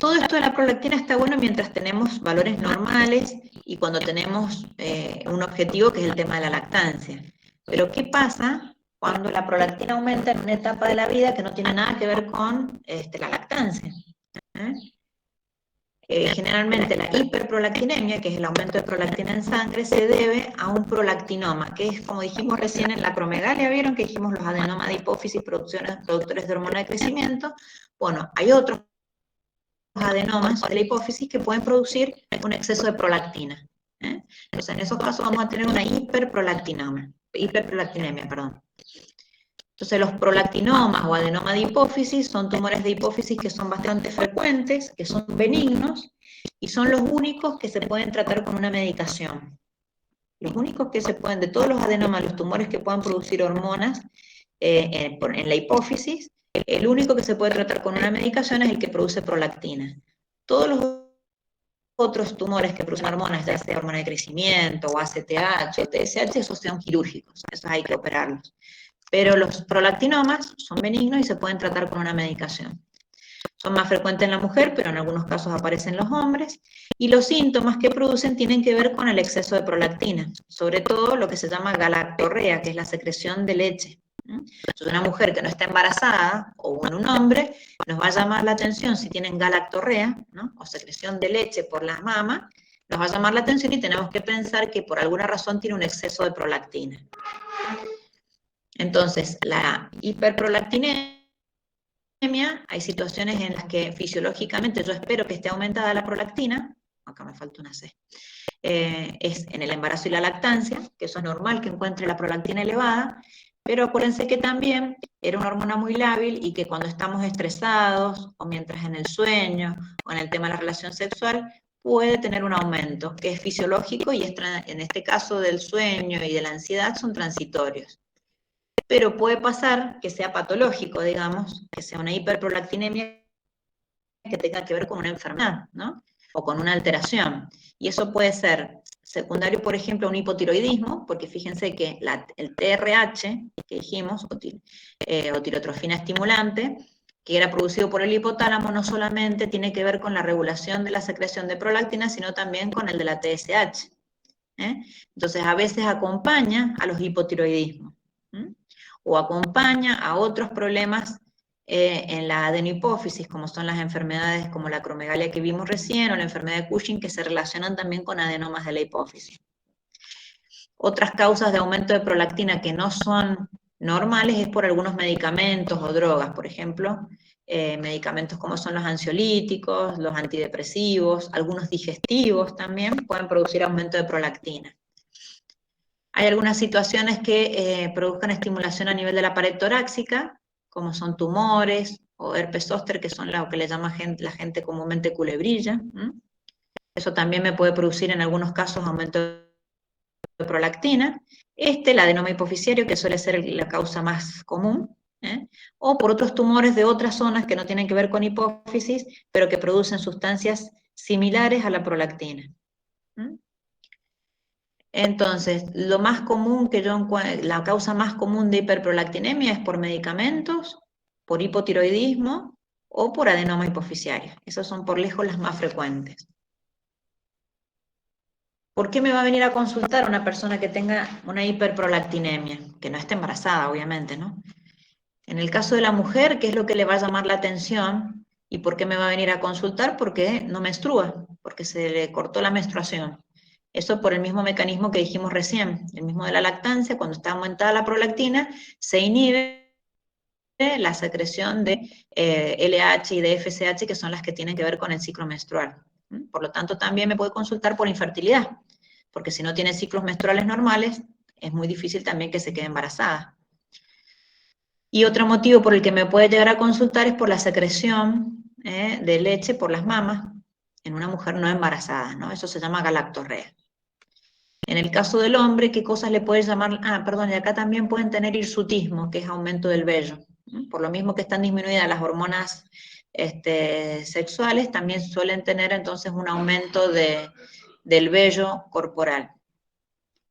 Todo esto de la prolactina está bueno mientras tenemos valores normales y cuando tenemos un objetivo que es el tema de la lactancia. Pero ¿qué pasa cuando la prolactina aumenta en una etapa de la vida que no tiene nada que ver con la lactancia? Generalmente la hiperprolactinemia, que es el aumento de prolactina en sangre, se debe a un prolactinoma, que es, como dijimos recién, en la acromegalia, ¿vieron? Que dijimos los adenomas de hipófisis, productores de hormona de crecimiento. Bueno, hay otros adenomas de la hipófisis que pueden producir un exceso de prolactina. Entonces, en esos casos vamos a tener una hiperprolactinemia. Entonces, los prolactinomas o adenoma de hipófisis son tumores de hipófisis que son bastante frecuentes, que son benignos, y son los únicos que se pueden tratar con una medicación. Los únicos que se pueden, de todos los adenomas, los tumores que puedan producir hormonas en la hipófisis, el único que se puede tratar con una medicación es el que produce prolactina. Todos los otros tumores que producen hormonas, ya sea hormona de crecimiento, o ACTH, o TSH, esos son quirúrgicos, esos hay que operarlos. Pero los prolactinomas son benignos y se pueden tratar con una medicación. Son más frecuentes en la mujer, pero en algunos casos aparecen en los hombres, y los síntomas que producen tienen que ver con el exceso de prolactina, sobre todo lo que se llama galactorrea, que es la secreción de leche. Entonces, una mujer que no está embarazada, o en un hombre, nos va a llamar la atención si tienen galactorrea, ¿no? O secreción de leche por las mamas, nos va a llamar la atención y tenemos que pensar que por alguna razón tiene un exceso de prolactina. Entonces, la hiperprolactinemia, hay situaciones en las que fisiológicamente yo espero que esté aumentada la prolactina, acá me falta una C, es en el embarazo y la lactancia, que eso es normal que encuentre la prolactina elevada, pero acuérdense que también era una hormona muy lábil y que cuando estamos estresados, o mientras en el sueño, o en el tema de la relación sexual, puede tener un aumento, que es fisiológico y en este caso del sueño y de la ansiedad son transitorios. Pero puede pasar que sea patológico, digamos, que sea una hiperprolactinemia que tenga que ver con una enfermedad, ¿no? O con una alteración. Y eso puede ser secundario, por ejemplo, a un hipotiroidismo, porque fíjense que el TRH, que dijimos, o tirotrofina estimulante, que era producido por el hipotálamo, no solamente tiene que ver con la regulación de la secreción de prolactina, sino también con el de la TSH. Entonces, a veces acompaña a los hipotiroidismos. O acompaña a otros problemas en la adenohipófisis, como son las enfermedades como la acromegalia que vimos recién, o la enfermedad de Cushing, que se relacionan también con adenomas de la hipófisis. Otras causas de aumento de prolactina que no son normales es por algunos medicamentos o drogas, por ejemplo, medicamentos como son los ansiolíticos, los antidepresivos, algunos digestivos también pueden producir aumento de prolactina. Hay algunas situaciones que produzcan estimulación a nivel de la pared torácica, como son tumores o herpes zóster, que son lo que le llama la gente comúnmente culebrilla. Eso también me puede producir en algunos casos aumento de prolactina. El adenoma hipoficiario, que suele ser la causa más común, o por otros tumores de otras zonas que no tienen que ver con hipófisis, pero que producen sustancias similares a la prolactina. Entonces, lo más común que yo encuentro, la causa más común de hiperprolactinemia es por medicamentos, por hipotiroidismo o por adenoma hipoficiario. Esas son por lejos las más frecuentes. ¿Por qué me va a venir a consultar una persona que tenga una hiperprolactinemia? Que no esté embarazada, obviamente, ¿no? En el caso de la mujer, ¿qué es lo que le va a llamar la atención? ¿Y por qué me va a venir a consultar? Porque no menstrua, porque se le cortó la menstruación. Eso por el mismo mecanismo que dijimos recién, el mismo de la lactancia, cuando está aumentada la prolactina, se inhibe la secreción de LH y de FSH, que son las que tienen que ver con el ciclo menstrual. Por lo tanto, también me puede consultar por infertilidad, porque si no tiene ciclos menstruales normales, es muy difícil también que se quede embarazada. Y otro motivo por el que me puede llegar a consultar es por la secreción de leche por las mamas en una mujer no embarazada, ¿no? Eso se llama galactorrea. En el caso del hombre, ¿qué cosas le puede llamar? Y acá también pueden tener hirsutismo, que es aumento del vello. Por lo mismo que están disminuidas las hormonas sexuales, también suelen tener entonces un aumento del vello corporal.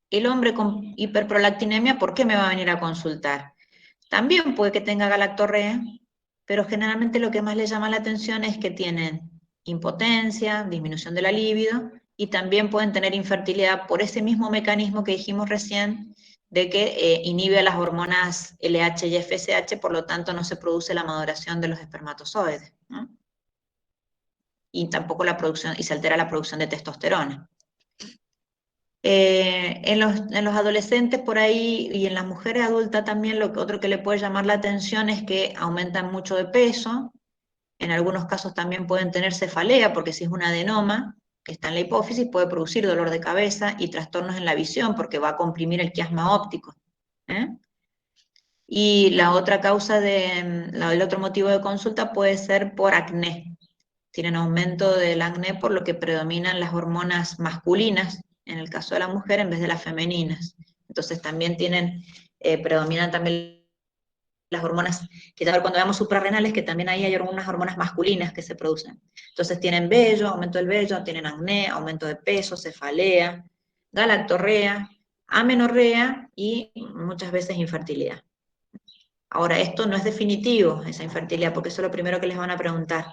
El hombre con hiperprolactinemia, ¿por qué me va a venir a consultar? También puede que tenga galactorrea, pero generalmente lo que más le llama la atención es que tienen impotencia, disminución de la libido, y también pueden tener infertilidad por ese mismo mecanismo que dijimos recién, de que inhibe a las hormonas LH y FSH, por lo tanto no se produce la maduración de los espermatozoides, ¿no? y tampoco la producción, y se altera la producción de testosterona. En los adolescentes por ahí y en las mujeres adultas también otro que le puede llamar la atención es que aumentan mucho de peso, en algunos casos también pueden tener cefalea, porque si es un adenoma que está en la hipófisis puede producir dolor de cabeza y trastornos en la visión, porque va a comprimir el quiasma óptico. Y la otra causa el otro motivo de consulta puede ser por acné. Tienen aumento del acné por lo que predominan las hormonas masculinas, en el caso de la mujer, en vez de las femeninas. Entonces también predominan también las hormonas, que ya cuando veamos suprarrenales, que también ahí hay algunas hormonas masculinas que se producen. Entonces tienen vello, aumento del vello, tienen acné, aumento de peso, cefalea, galactorrea, amenorrea y muchas veces infertilidad. Ahora, esto no es definitivo, esa infertilidad, porque eso es lo primero que les van a preguntar.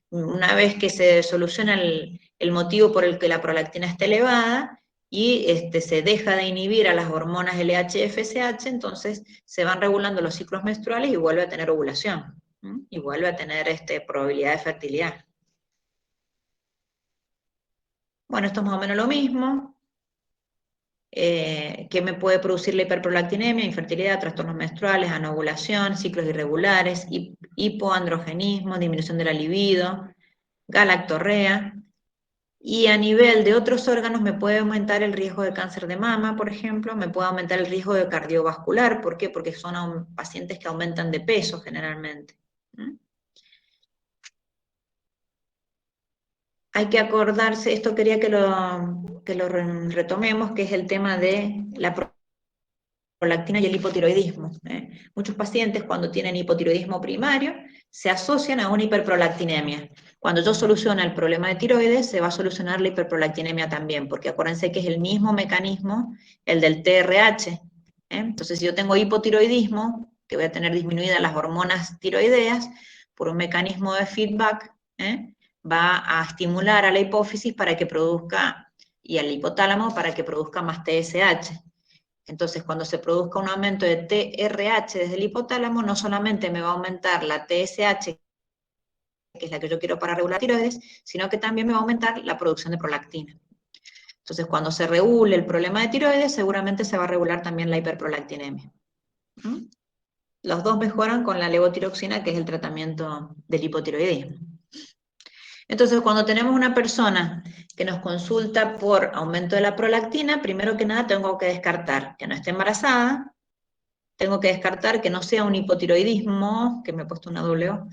Una vez que se soluciona el motivo por el que la prolactina está elevada y se deja de inhibir a las hormonas LH y FSH, entonces se van regulando los ciclos menstruales y vuelve a tener ovulación, y vuelve a tener probabilidad de fertilidad. Bueno, esto es más o menos lo mismo. ¿Qué me puede producir la hiperprolactinemia? Infertilidad, trastornos menstruales, anovulación, ciclos irregulares, hipoandrogenismo, disminución de la libido, galactorrea. Y a nivel de otros órganos me puede aumentar el riesgo de cáncer de mama, por ejemplo, me puede aumentar el riesgo de cardiovascular. ¿Por qué? Porque son pacientes que aumentan de peso generalmente. Hay que acordarse, esto quería que lo retomemos, que es el tema de la prolactina y el hipotiroidismo. Muchos pacientes cuando tienen hipotiroidismo primario se asocian a una hiperprolactinemia. Cuando yo soluciono el problema de tiroides, se va a solucionar la hiperprolactinemia también, porque acuérdense que es el mismo mecanismo, el del TRH. Entonces, si yo tengo hipotiroidismo, que voy a tener disminuidas las hormonas tiroideas, por un mecanismo de feedback, va a estimular a la hipófisis para que produzca, y al hipotálamo para que produzca más TSH. Entonces, cuando se produzca un aumento de TRH desde el hipotálamo, no solamente me va a aumentar la TSH, que es la que yo quiero para regular tiroides, sino que también me va a aumentar la producción de prolactina. Entonces, cuando se regule el problema de tiroides, seguramente se va a regular también la hiperprolactinemia. Los dos mejoran con la levotiroxina, que es el tratamiento del hipotiroidismo. Entonces, cuando tenemos una persona que nos consulta por aumento de la prolactina, primero que nada tengo que descartar que no esté embarazada, tengo que descartar que no sea un hipotiroidismo, que me he puesto una doble O.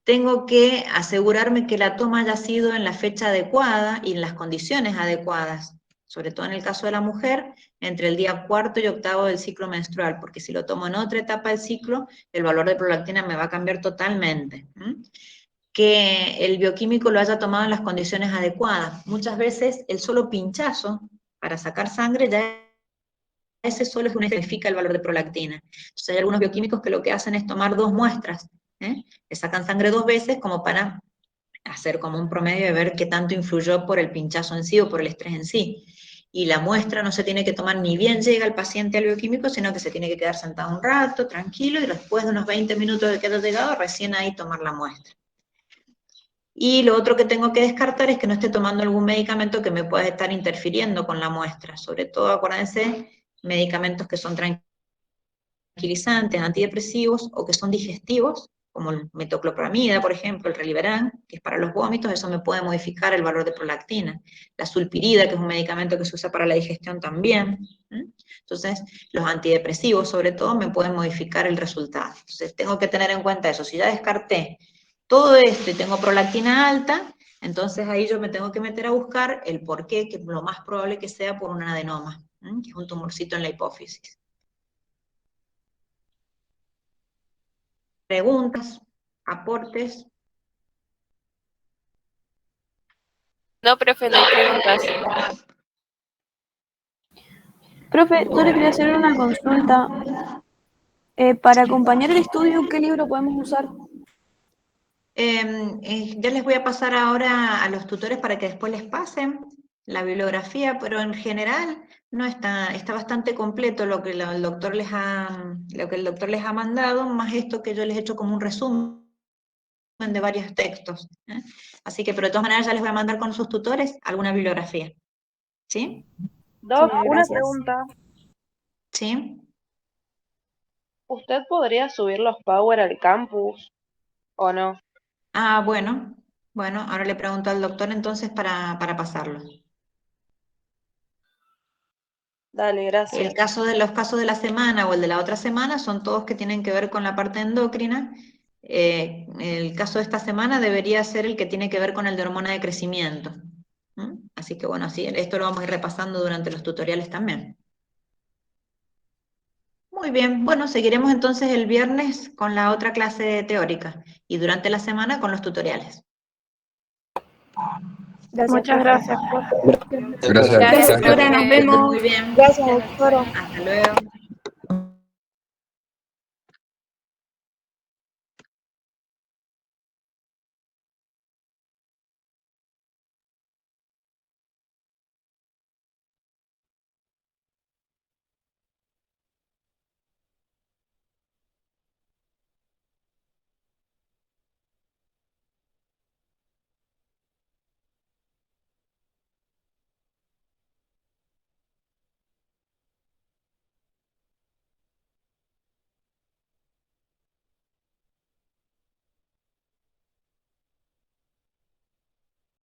Tengo que asegurarme que la toma haya sido en la fecha adecuada y en las condiciones adecuadas, sobre todo en el caso de la mujer, entre el día 4 y 8 del ciclo menstrual, porque si lo tomo en otra etapa del ciclo, el valor de prolactina me va a cambiar totalmente. Que el bioquímico lo haya tomado en las condiciones adecuadas. Muchas veces el solo pinchazo para sacar sangre ya ese solo es un identifica el valor de prolactina. Entonces hay algunos bioquímicos que lo que hacen es tomar 2 muestras, le sacan sangre 2 veces como para hacer como un promedio de ver qué tanto influyó por el pinchazo en sí o por el estrés en sí. Y la muestra no se tiene que tomar ni bien llega el paciente al bioquímico, sino que se tiene que quedar sentado un rato, tranquilo, y después de unos 20 minutos de que haya llegado, recién ahí tomar la muestra. Y lo otro que tengo que descartar es que no esté tomando algún medicamento que me pueda estar interfiriendo con la muestra. Sobre todo, acuérdense, medicamentos que son tranquilizantes, antidepresivos o que son digestivos, como el metoclopramida, por ejemplo, el Reliveran, que es para los vómitos, eso me puede modificar el valor de prolactina. La sulpirida, que es un medicamento que se usa para la digestión también. Entonces, los antidepresivos, sobre todo, me pueden modificar el resultado. Entonces, tengo que tener en cuenta eso. Si ya descarté todo esto y tengo prolactina alta, entonces ahí yo me tengo que meter a buscar el por qué, que lo más probable que sea por un adenoma, que es un tumorcito en la hipófisis. ¿Preguntas? ¿Aportes? No, profe, no hay preguntas. Profe, yo le quería hacer una consulta. Para acompañar el estudio, ¿qué libro podemos usar? Ya les voy a pasar ahora a los tutores para que después les pasen la bibliografía, pero en general no está bastante completo lo que el doctor les ha mandado, más esto que yo les he hecho como un resumen de varios textos. Así que, pero de todas maneras ya les voy a mandar con sus tutores alguna bibliografía. ¿Sí? Doc, Sí, una gracias. pregunta. ¿Sí? ¿Usted podría subir los Power al campus o no? Ah, bueno. Bueno, ahora le pregunto al doctor entonces para pasarlo. Dale, gracias. Los casos de la semana o el de la otra semana son todos que tienen que ver con la parte endocrina. El caso de esta semana debería ser el que tiene que ver con el de hormona de crecimiento. Así que bueno, así, esto lo vamos a ir repasando durante los tutoriales también. Muy bien, bueno, seguiremos entonces el viernes con la otra clase teórica y durante la semana con los tutoriales. Gracias, Muchas profe. gracias, profe. Gracias. Gracias, Gracias. doctora, nos vemos. Muy bien. Gracias, doctora. Hasta luego.